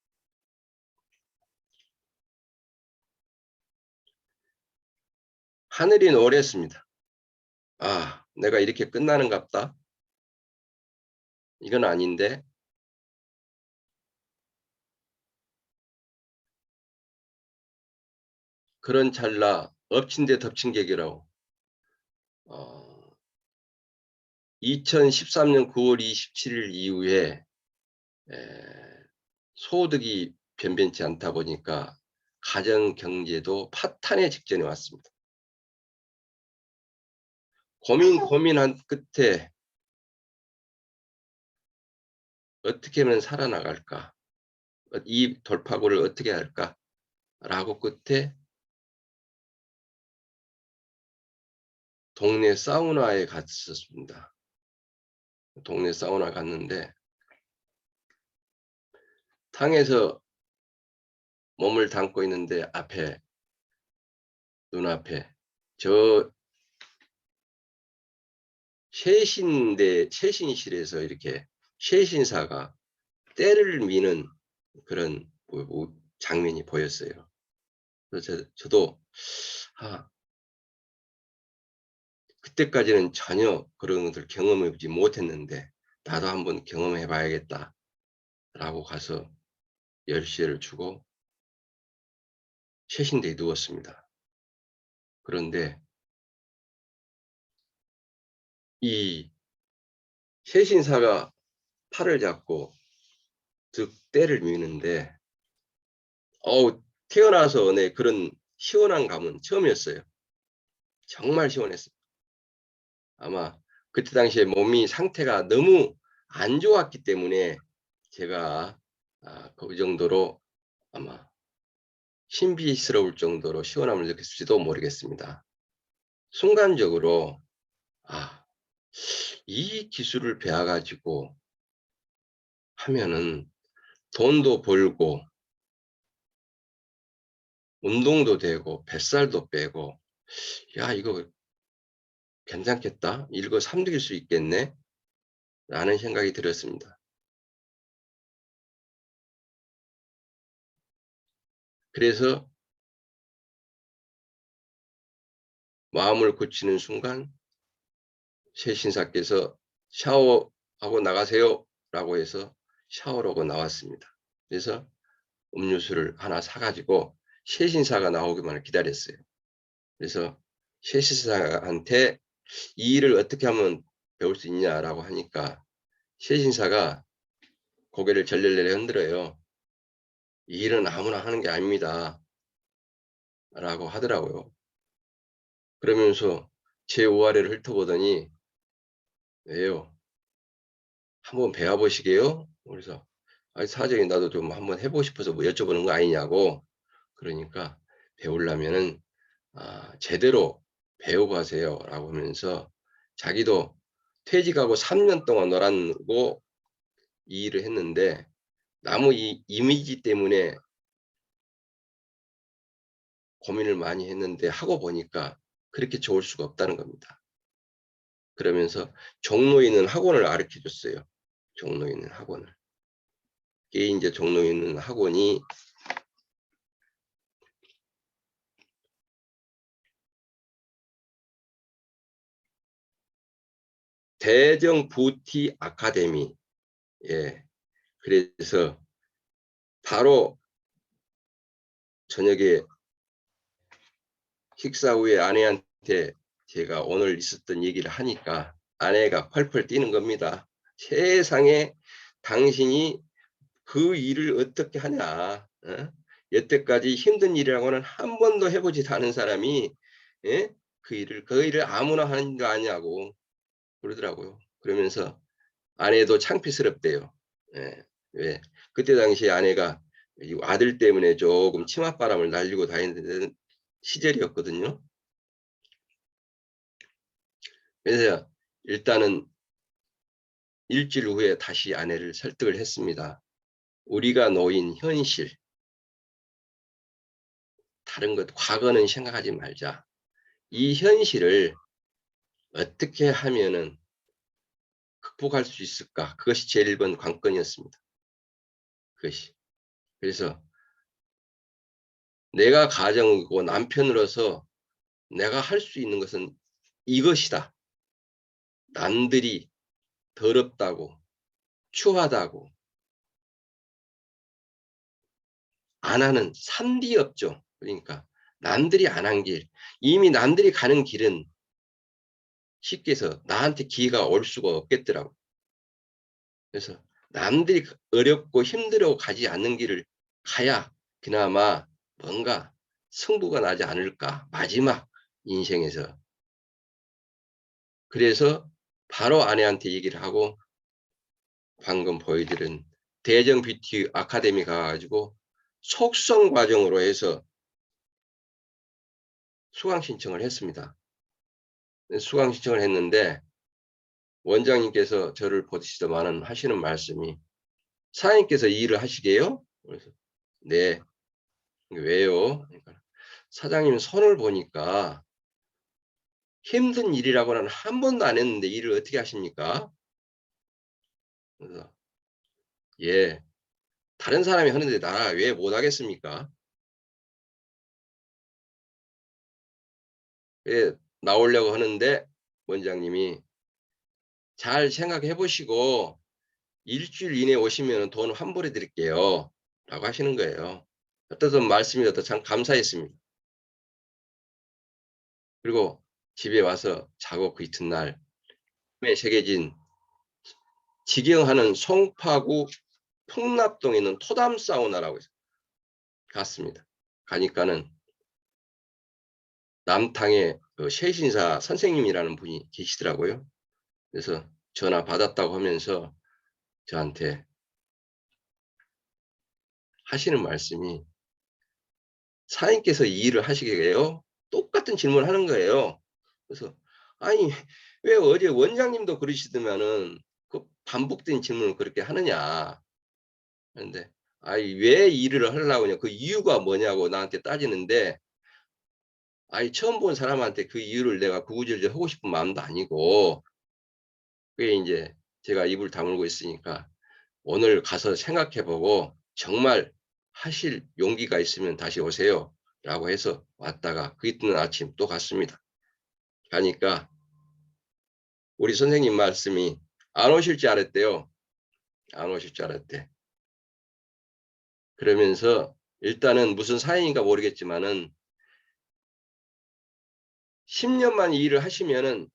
하늘이 노랬습니다. 아, 내가 이렇게 끝나는갑다. 이건 아닌데. 그런 찰나 엎친 데 덮친 격이라고 2013년 9월 27일 이후에 소득이 변변치 않다 보니까 가정 경제도 파탄의 직전에 왔습니다. 고민한 끝에 어떻게 하면 살아나갈까? 이 돌파구를 어떻게 할까? 라고 끝에 동네 사우나에 갔었습니다. 동네 사우나 갔는데 탕에서 몸을 담고 있는데 앞에 눈앞에 저 셰신실에서 이렇게 셰신사가 때를 미는 그런 장면이 보였어요. 그래서 저도 그때까지는 전혀 그런 것을 경험해보지 못했는데 나도 한번 경험해 봐야겠다 라고 가서 열쇠를 주고 셰신대에 누웠습니다. 그런데 이 셰신사가 팔을 잡고 득 때를 미는데 태어나서 그런 시원한 감은 처음이었어요. 정말 시원했어요. 아마 그때 당시에 몸이 상태가 너무 안 좋았기 때문에 제가 그 정도로 아마 신비스러울 정도로 시원함을 느꼈을지도 모르겠습니다. 순간적으로 이 기술을 배워가지고 하면은 돈도 벌고 운동도 되고 뱃살도 빼고 야 이거 괜찮겠다. 이거 삼득일 수 있겠네. 라는 생각이 들었습니다. 그래서 마음을 고치는 순간 최신사께서 샤워하고 나가세요 라고 해서 샤워를 하고 나왔습니다. 그래서 음료수를 하나 사가지고 최신사가 나오기만을 기다렸어요. 그래서 최신사한테 이 일을 어떻게 하면 배울 수 있냐라고 하니까 최신사가 고개를 절레절레 흔들어요. 이 일은 아무나 하는 게 아닙니다. 라고 하더라고요. 그러면서 제 오아래를 훑어보더니 왜요? 한번 배워보시게요? 그래서 사장님 나도 좀 한번 해보고 싶어서 뭐 여쭤보는 거 아니냐고. 그러니까 배우려면은 제대로 배우고 하세요 라고 하면서 자기도 퇴직하고 3년 동안 놀았고 이 일을 했는데 너무 이 이미지 때문에 고민을 많이 했는데 하고 보니까 그렇게 좋을 수가 없다는 겁니다. 그러면서 종로에 있는 학원을 가르쳐 줬어요. 종로에 있는 학원을. 이게 이제 종로에 있는 학원이 대정 뷰티 아카데미. 예. 그래서 바로 저녁에 식사 후에 아내한테 제가 오늘 있었던 얘기를 하니까 아내가 펄펄 뛰는 겁니다. 세상에 당신이 그 일을 어떻게 하냐. 어? 여태까지 힘든 일이라고는 한 번도 해보지 않은 사람이 예? 그 일을 아무나 하는 거 아니냐고 그러더라고요. 그러면서 아내도 창피스럽대요. 예. 왜? 그때 당시에 아내가 이 아들 때문에 조금 치맛바람을 날리고 다니는 시절이었거든요. 그래서 일단은 일주일 후에 다시 아내를 설득을 했습니다. 우리가 놓인 현실, 다른 것, 과거는 생각하지 말자. 이 현실을 어떻게 하면은 극복할 수 있을까? 그것이 제일 번 관건이었습니다. 그것이. 그래서 내가 가정이고 남편으로서 내가 할 수 있는 것은 이것이다. 남들이 더럽다고, 추하다고 안 하는 산뒤 없죠. 그러니까 남들이 안 한 길, 이미 남들이 가는 길은 쉽게 해서 나한테 기회가 올 수가 없겠더라고. 그래서 남들이 어렵고 힘들어 가지 않는 길을 가야 그나마 뭔가 승부가 나지 않을까. 마지막 인생에서. 그래서 바로 아내한테 얘기를 하고 방금 보여드린 대정 뷰티 아카데미 가가지고 속성 과정으로 해서 수강 신청을 했습니다. 수강 신청을 했는데 원장님께서 저를 보시더만은 하시는 말씀이 사장님께서 이 일을 하시게요? 그래서 네. 왜요? 그러니까 사장님 손을 보니까 힘든 일이라고는 한 번도 안 했는데 일을 어떻게 하십니까? 그래서 예. 다른 사람이 하는데 나 왜 못하겠습니까? 예, 나오려고 하는데 원장님이 잘 생각해 보시고 일주일 이내에 오시면 돈 환불해 드릴게요. 라고 하시는 거예요. 어떤 말씀이 참 감사했습니다. 그리고 집에 와서 자고 그 이튿날 에 새겨진 직영하는 송파구 풍납동에 있는 토담 사우나라고 해서 갔습니다. 가니까는 남탕에 그 최신사 선생님이라는 분이 계시더라고요. 그래서 전화 받았다고 하면서 저한테 하시는 말씀이 사장님께서 이 일을 하시게요? 똑같은 질문을 하는 거예요. 그래서 아니 왜 어제 원장님도 그러시더만은 그 반복된 질문을 그렇게 하느냐. 그런데 아이 왜 일을 하려고 하냐 그 이유가 뭐냐고 나한테 따지는데 아이 처음 본 사람한테 그 이유를 내가 구구절절 하고 싶은 마음도 아니고 그게 이제 제가 입을 다물고 있으니까 오늘 가서 생각해 보고 정말 하실 용기가 있으면 다시 오세요. 라고 해서 왔다가 그 이튿날 아침 또 갔습니다. 가니까 우리 선생님 말씀이 안 오실 줄 알았대요. 안 오실 줄 알았대. 그러면서 일단은 무슨 사연인가 모르겠지만은 10년만 이 일을 하시면은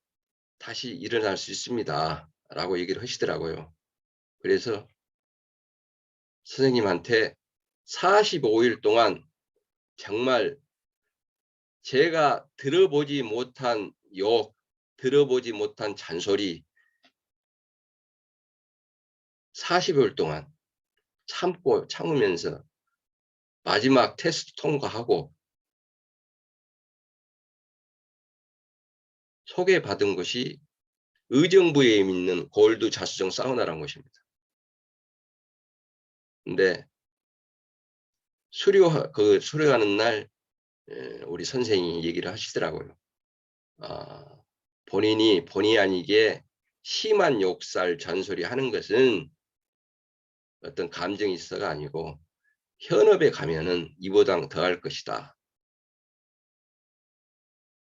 다시 일어날 수 있습니다. 라고 얘기를 하시더라고요. 그래서 선생님한테 45일 동안 정말 제가 들어보지 못한 욕, 들어보지 못한 잔소리 40일 동안 참으면서 마지막 테스트 통과하고 소개받은 것이 의정부에 있는 골드 자수정 사우나라는 것입니다. 근데 수료하는 날 우리 선생님이 얘기를 하시더라고요. 아, 본의 아니게 심한 욕설, 잔소리 하는 것은 어떤 감정이 있어가 아니고 현업에 가면은 이보다 더 할 것이다.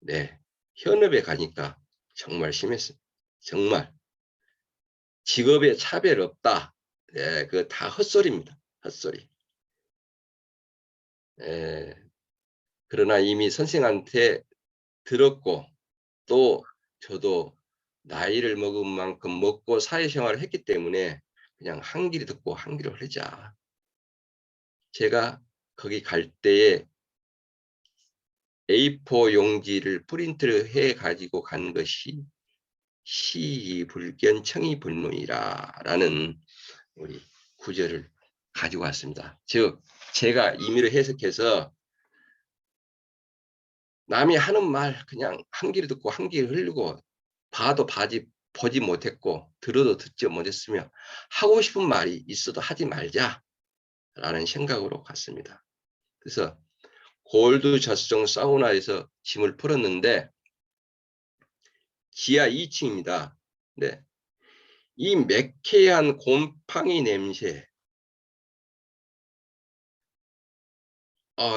네, 현업에 가니까 정말 심했어요. 정말. 직업에 차별 없다. 예, 그 다 헛소리입니다. 헛소리. 예, 그러나 이미 선생한테 들었고 또 저도 나이를 먹은 만큼 먹고 사회생활을 했기 때문에 그냥 한 귀로 듣고 한 귀로 흐르자. 제가 거기 갈 때에 A4 용지를 프린트를 해 가지고 간 것이 시불견 청이불문이라 라는 우리 구절을 가지고 왔습니다. 즉 제가 임의로 해석해서 남이 하는 말 그냥 한 귀로 듣고 한 귀로 흐르고 봐도 보지 못했고 들어도 듣지 못했으며 하고 싶은 말이 있어도 하지 말자라는 생각으로 갔습니다. 그래서 골드 저수정 사우나에서 짐을 풀었는데 지하 2층입니다. 네. 이 매캐한 곰팡이 냄새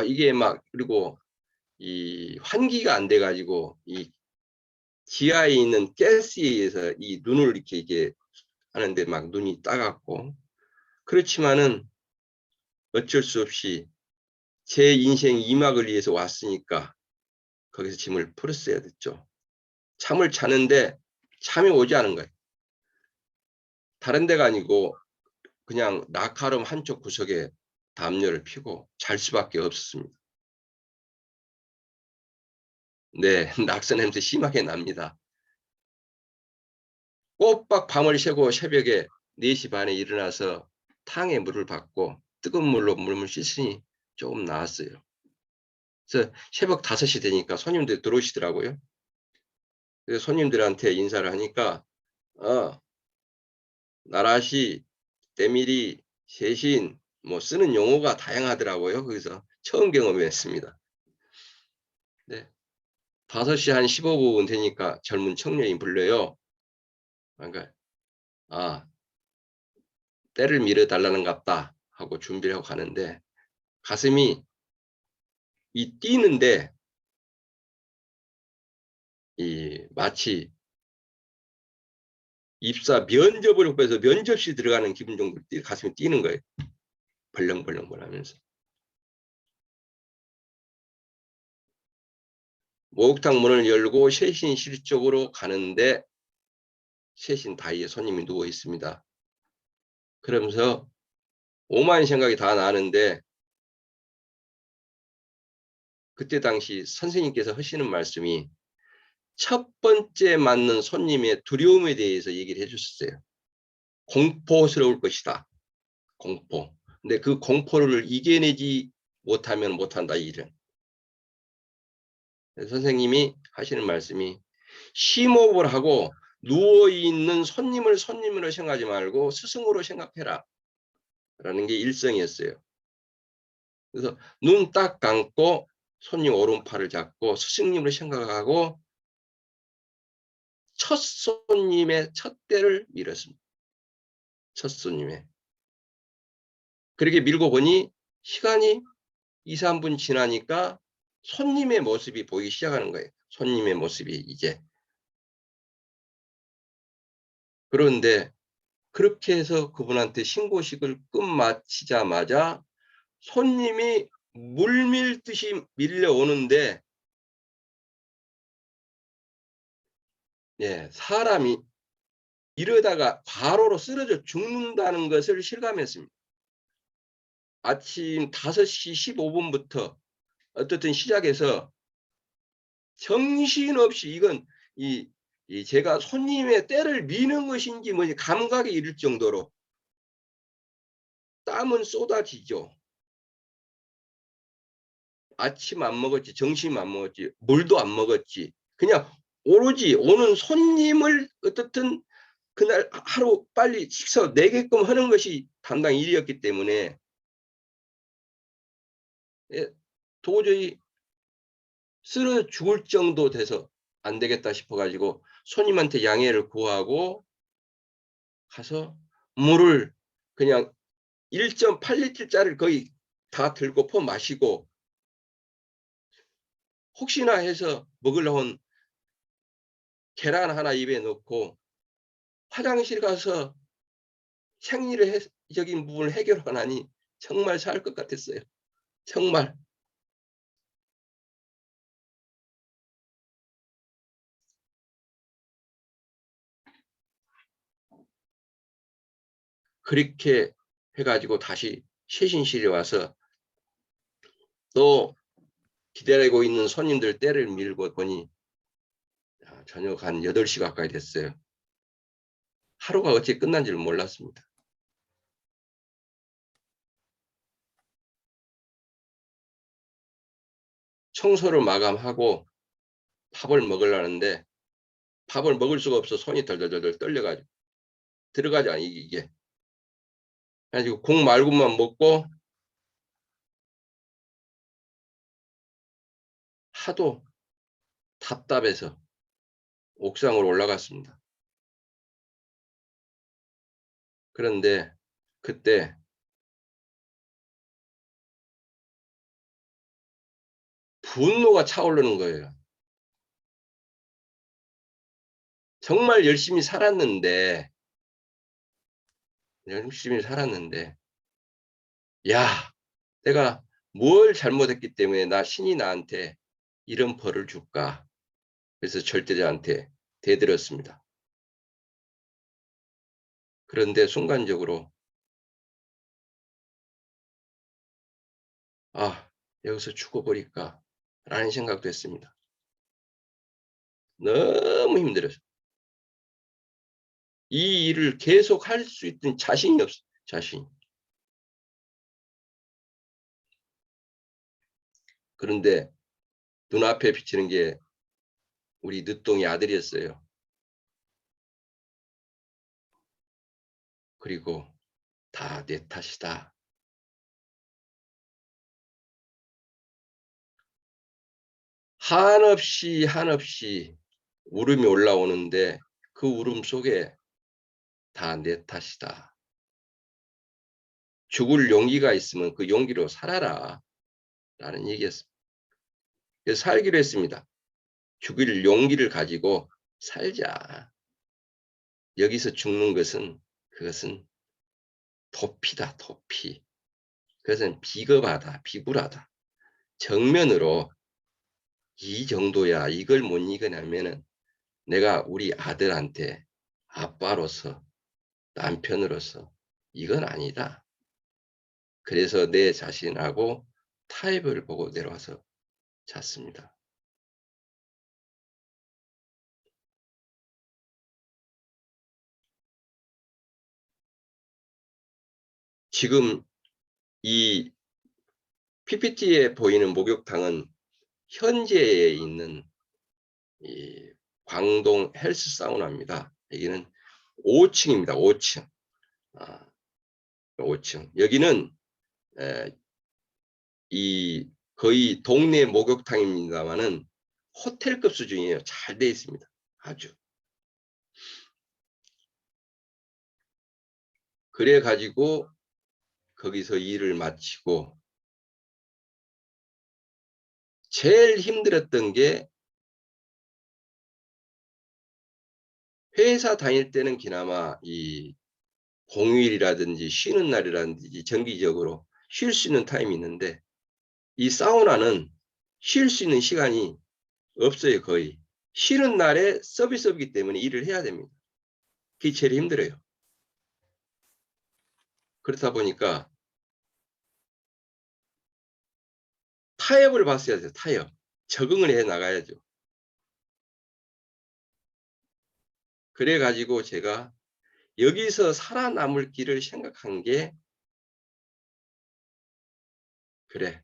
이게 막 그리고 이 환기가 안 돼 가지고 이 지하에 있는 가스에 의해서 이 눈을 이렇게 하는데 막 눈이 따갑고 그렇지만은 어쩔 수 없이 제 인생 2막을 위해서 왔으니까 거기서 짐을 풀었어야 됐죠. 잠을 자는데 잠이 오지 않은 거예요. 다른 데가 아니고 그냥 낙하름 한쪽 구석에 담요를 피고 잘 수밖에 없었습니다. 네, 낙서 냄새 심하게 납니다. 꼬박 밤을 새고 새벽에 4시 반에 일어나서 탕에 물을 받고 뜨거운 물로 몸을 씻으니 조금 나았어요. 그래서 새벽 5시 되니까 손님들이 들어오시더라고요. 그래서 손님들한테 인사를 하니까 나라시, 때밀이, 세신 뭐 쓰는 용어가 다양하더라고요. 그래서 처음 경험했습니다. 네. 5시 한 15분 되니까 젊은 청년이 불러요. 그러니까 때를 밀어달라는 갑다 하고 준비를 하고 가는데 가슴이 뛰는데 마치 입사 면접을 해서 면접시 들어가는 기분 정도 가슴이 뛰는 거예요. 벌렁벌렁 하면서. 목욕탕 문을 열고 쇄신실 쪽으로 가는데 쇄신 다이에 손님이 누워 있습니다. 그러면서 오만 생각이 다 나는데 그때 당시 선생님께서 하시는 말씀이 첫 번째 맞는 손님의 두려움에 대해서 얘기를 해주셨어요. 공포스러울 것이다. 공포. 근데 그 공포를 이겨내지 못하면 못한다 이 일은. 선생님이 하시는 말씀이 심호흡을 하고 누워있는 손님을 손님으로 생각하지 말고 스승으로 생각해라 라는 게 일성이었어요. 그래서 눈 딱 감고 손님 오른팔을 잡고 스승님을 생각하고 첫 손님의 첫 대를 밀었습니다. 첫 손님의. 그렇게 밀고 보니 시간이 2, 3분 지나니까 손님의 모습이 보이기 시작하는 거예요. 손님의 모습이 이제. 그런데 그렇게 해서 그분한테 신고식을 끝마치자마자 손님이 물밀듯이 밀려오는데 사람이 이러다가 과로로 쓰러져 죽는다는 것을 실감했습니다. 아침 5시 15분부터 어떻든 시작해서 정신없이 이건 제가 손님의 때를 미는 것인지 뭐지 감각이 이를 정도로 땀은 쏟아지죠. 아침 안 먹었지, 점심 안 먹었지, 물도 안 먹었지. 그냥 오로지 오는 손님을 어떻든 그날 하루 빨리 식사 내게끔 하는 것이 담당 일이었기 때문에 도저히 쓰러 죽을 정도 돼서 안 되겠다 싶어가지고 손님한테 양해를 구하고 가서 물을 그냥 1.8리터짜리를 거의 다 들고 퍼 마시고 혹시나 해서 먹으려고 한 계란 하나 입에 넣고 화장실 가서 생리적인 부분을 해결하고 나니 정말 살 것 같았어요. 정말. 그렇게 해 가지고 다시 최신실에 와서 또 기다리고 있는 손님들 떼를 밀고 보니 저녁 한 8시 가까이 됐어요. 하루가 어찌 끝난 줄 몰랐습니다. 청소를 마감하고 밥을 먹으려는데 밥을 먹을 수가 없어 손이 덜덜덜 떨려 가지고 들어가지 않아 이게. 그래 가지고 국말고만 먹고 하도 답답해서 옥상으로 올라갔습니다. 그런데 그때 분노가 차오르는 거예요. 정말 열심히 살았는데 '야 내가 뭘 잘못했기 때문에 신이 나한테 이런 벌을 줄까?' 그래서 절대자한테 대들었습니다. 그런데 순간적으로 '아 여기서 죽어버릴까.'라는 생각도 했습니다. 너무 힘들어서. 이 일을 계속할 수 있는 자신이 없어요, 자신이. 그런데 눈앞에 비치는 게 우리 늦둥이 아들이었어요. 그리고 "다 내 탓이다." 한없이, 한없이 울음이 올라오는데 그 울음 속에 "다 내 탓이다. 죽을 용기가 있으면 그 용기로 살아라." 라는 얘기였습니다. 그래서 살기로 했습니다. 죽을 용기를 가지고 살자. 여기서 죽는 것은 그것은 도피다, 도피. 그것은 비겁하다, 비굴하다. 정면으로 "이 정도야. 이걸 못 이겨내면은 내가 우리 아들한테 아빠로서 남편으로서 이건 아니다." 그래서 내 자신하고 타협을 보고 내려와서 잤습니다. 지금 이 PPT에 보이는 목욕탕은 현재에 있는 이 광동 헬스 사우나입니다. 여기는 5 층입니다. 5 층. 아 5 층. 여기는 에 이 거의 동네 목욕탕입니다마는 호텔급 수준이에요. 잘 돼 있습니다. 아주. 그래 가지고 거기서 일을 마치고 제일 힘들었던 게 회사 다닐 때는 그나마 이 공휴일이라든지 쉬는 날이라든지 정기적으로 쉴 수 있는 타임이 있는데 이 사우나는 쉴 수 있는 시간이 없어요 거의. 쉬는 날에 서비스업이기 때문에 일을 해야 됩니다. 그게 제일 힘들어요. 그렇다 보니까 타협을 봤어야 돼요 타협. 적응을 해 나가야죠. 그래 가지고 제가 여기서 살아남을 길을 생각한 게 '그래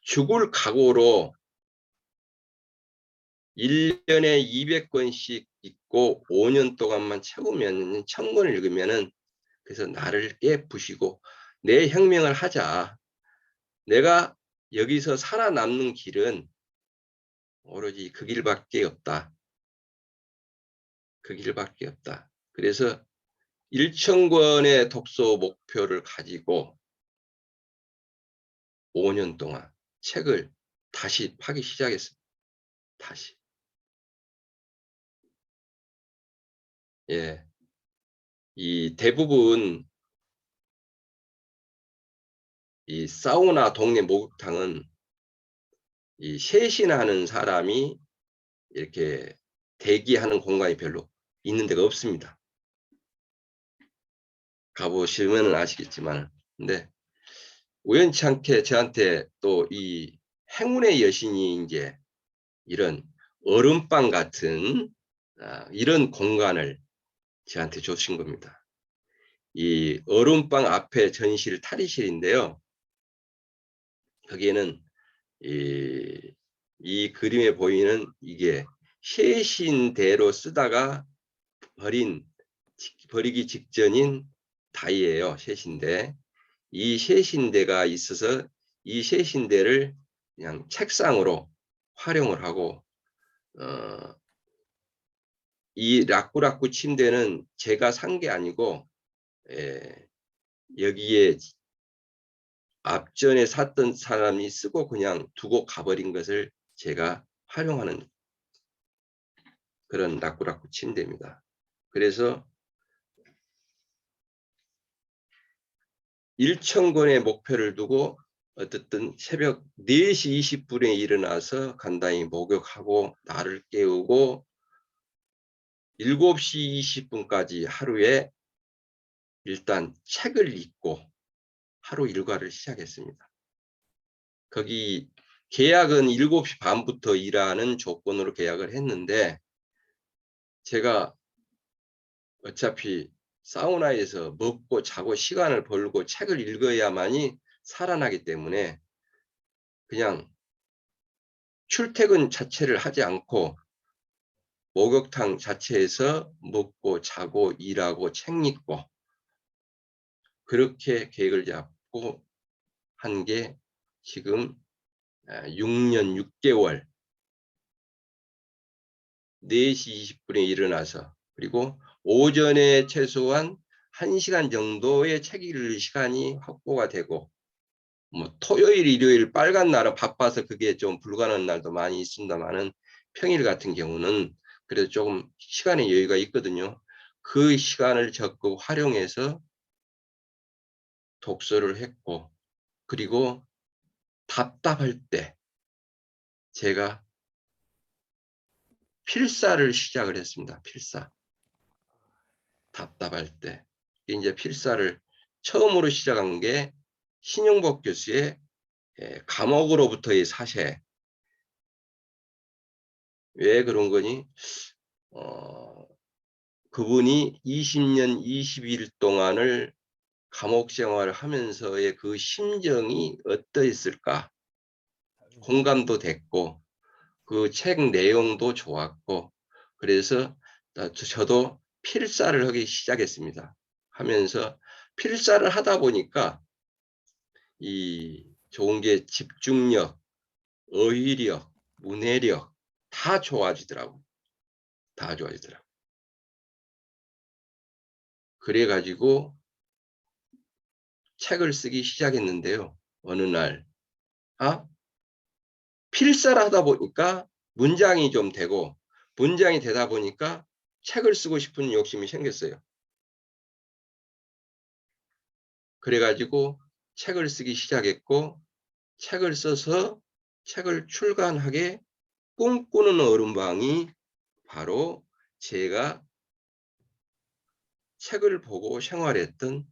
죽을 각오로 1 년에 200 권씩 읽고 5년 동안만 채우면은 1000 권을 읽으면은 그래서 나를 깨부시고 내 혁명을 하자. 내가 여기서 살아남는 길은 오로지 그 길밖에 없다. 그 길밖에 없다.' 그래서 1,000 권의 독서 목표를 가지고 5년 동안 책을 다시 파기 시작했습니다. 다시. 예. 이 대부분 이 사우나 동네 목욕탕은 이 셋이나 하는 사람이 이렇게 대기하는 공간이 별로 있는 데가 없습니다. 가보시면 아시겠지만. 근데 우연치 않게 저한테 또 이 행운의 여신이 이제 이런 얼음방 같은 이런 공간을 저한테 주신 겁니다. 이 얼음방 앞에 전실 탈의실인데요. 거기에는 이 그림에 보이는 이게 셰신대로 쓰다가 버리기 직전인 다이예요. 셰신대. 이 셰신대가 있어서 이 셰신대를 그냥 책상으로 활용을 하고 이 라꾸라꾸 침대는 제가 산 게 아니고 여기에 앞전에 샀던 사람이 쓰고 그냥 두고 가버린 것을 제가 활용하는 그런 라꾸라꾸 침대입니다. 그래서 1,000권의 목표를 두고 어쨌든 새벽 4시 20분에 일어나서 간단히 목욕하고 나를 깨우고 7시 20분까지 하루에 일단 책을 읽고 하루 일과를 시작했습니다. 거기 계약은 7시 반부터 일하는 조건으로 계약을 했는데 제가 어차피 사우나에서 먹고 자고 시간을 벌고 책을 읽어야만이 살아나기 때문에 그냥 출퇴근 자체를 하지 않고 목욕탕 자체에서 먹고 자고 일하고 책 읽고 그렇게 계획을 잡고 한 게 지금 6년 6개월 4시 20분에 일어나서 그리고 오전에 최소한 1시간 정도의 책 읽을 시간이 확보가 되고 뭐 토요일, 일요일 빨간 날은 바빠서 그게 좀 불가능한 날도 많이 있습니다만은 평일 같은 경우는 그래도 조금 시간의 여유가 있거든요. 그 시간을 적극 활용해서 독서를 했고 그리고 답답할 때 제가 필사를 시작을 했습니다. 필사. 답답할 때. 이제 필사를 처음으로 시작한 게 신용복 교수의 감옥으로부터의 사세. 왜 그런 거니? 그분이 20년 20일 동안을 감옥 생활을 하면서의 그 심정이 어떠했을까? 공감도 됐고 그 책 내용도 좋았고 그래서 저도 필사를 하기 시작했습니다. 하면서 필사를 하다 보니까 이 좋은 게 집중력, 어휘력, 문해력 다 좋아지더라고. 다 좋아지더라고. 그래가지고 책을 쓰기 시작했는데요. 어느 날 필사를 하다 보니까 문장이 좀 되고 문장이 되다 보니까 책을 쓰고 싶은 욕심이 생겼어요. 그래가지고 책을 쓰기 시작했고 책을 써서 책을 출간하게 꿈꾸는 얼음방이 바로 제가 책을 보고 생활했던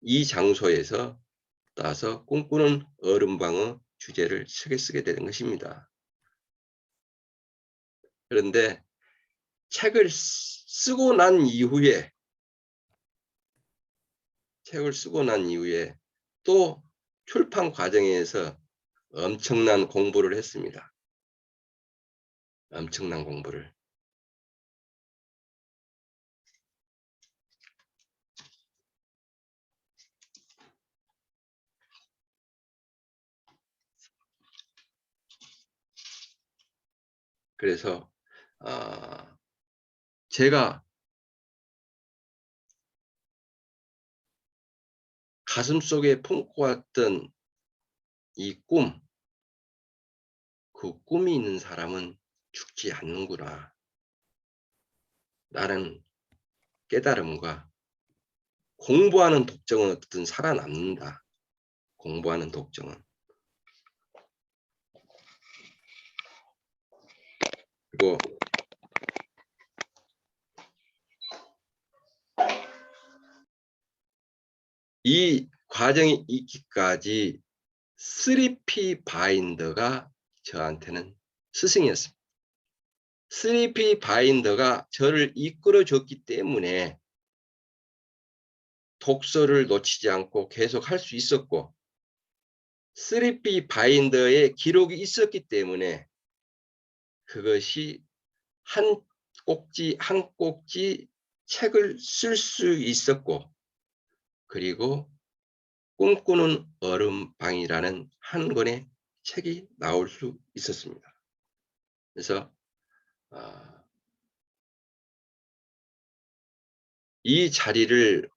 이 장소에서 따서 꿈꾸는 얼음방의 주제를 쓰게 되는 것입니다. 그런데 책을 쓰고 난 이후에 또 출판 과정에서 엄청난 공부를 했습니다. 엄청난 공부를. 그래서 제가 가슴속에 품고 왔던 이 꿈, 그 꿈이 있는 사람은 죽지 않는구나. 라는 깨달음과 공부하는 독정은 어떻든 살아남는다. 공부하는 독정은. 그리고 이 과정이 있기까지 3P 바인더가 저한테는 스승이었습니다. 3P 바인더가 저를 이끌어줬기 때문에 독서를 놓치지 않고 계속 할 수 있었고 3P 바인더에 기록이 있었기 때문에 그것이 한 꼭지 한 꼭지 책을 쓸 수 있었고 그리고 꿈꾸는 얼음방이라는 한 권의 책이 나올 수 있었습니다. 그래서 이 자리를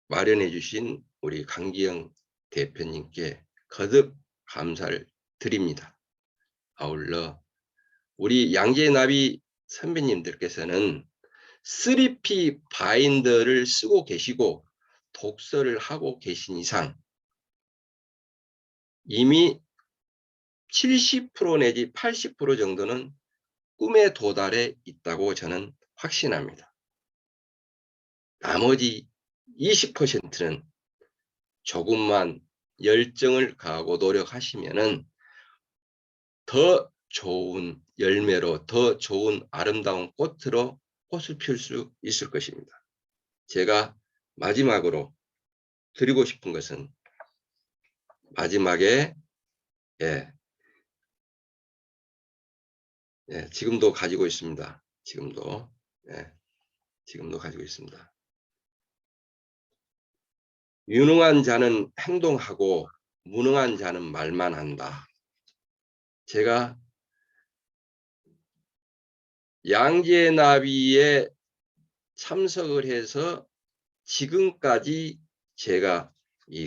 마련해 주신 우리 강기영 대표님께 거듭 감사를 드립니다. 아울러 우리 양재나비 선배님들께서는 3P 바인더를 쓰고 계시고 독서를 하고 계신 이상 이미 70% 내지 80% 정도는 꿈에 도달해 있다고 저는 확신합니다. 나머지 20%는 조금만 열정을 가하고 노력하시면은 더 좋은 열매로 더 좋은 아름다운 꽃으로 꽃을 피울 수 있을 것입니다. 제가 마지막으로 드리고 싶은 것은 마지막에 지금도 가지고 있습니다. 지금도 가지고 있습니다. 유능한 자는 행동하고 무능한 자는 말만 한다. 제가 양재나비에 참석을 해서 지금까지 제가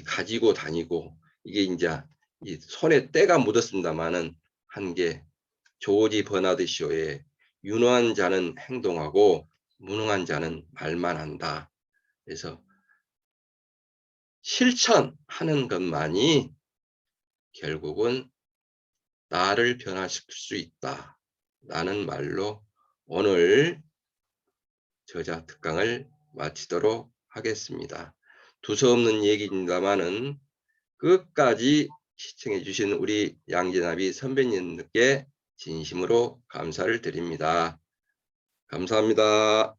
가지고 다니고 이게 이제 손에 때가 묻었습니다만은 한 게 조지 버나드 쇼의 유능한 자는 행동하고 무능한 자는 말만 한다. 그래서 실천하는 것만이 결국은 나를 변화시킬 수 있다. 라는 말로 오늘 저자 특강을 마치도록 하겠습니다. 두서없는 얘기입니다만은 끝까지 시청해 주신 우리 양재나비 선배님들께 진심으로 감사를 드립니다. 감사합니다.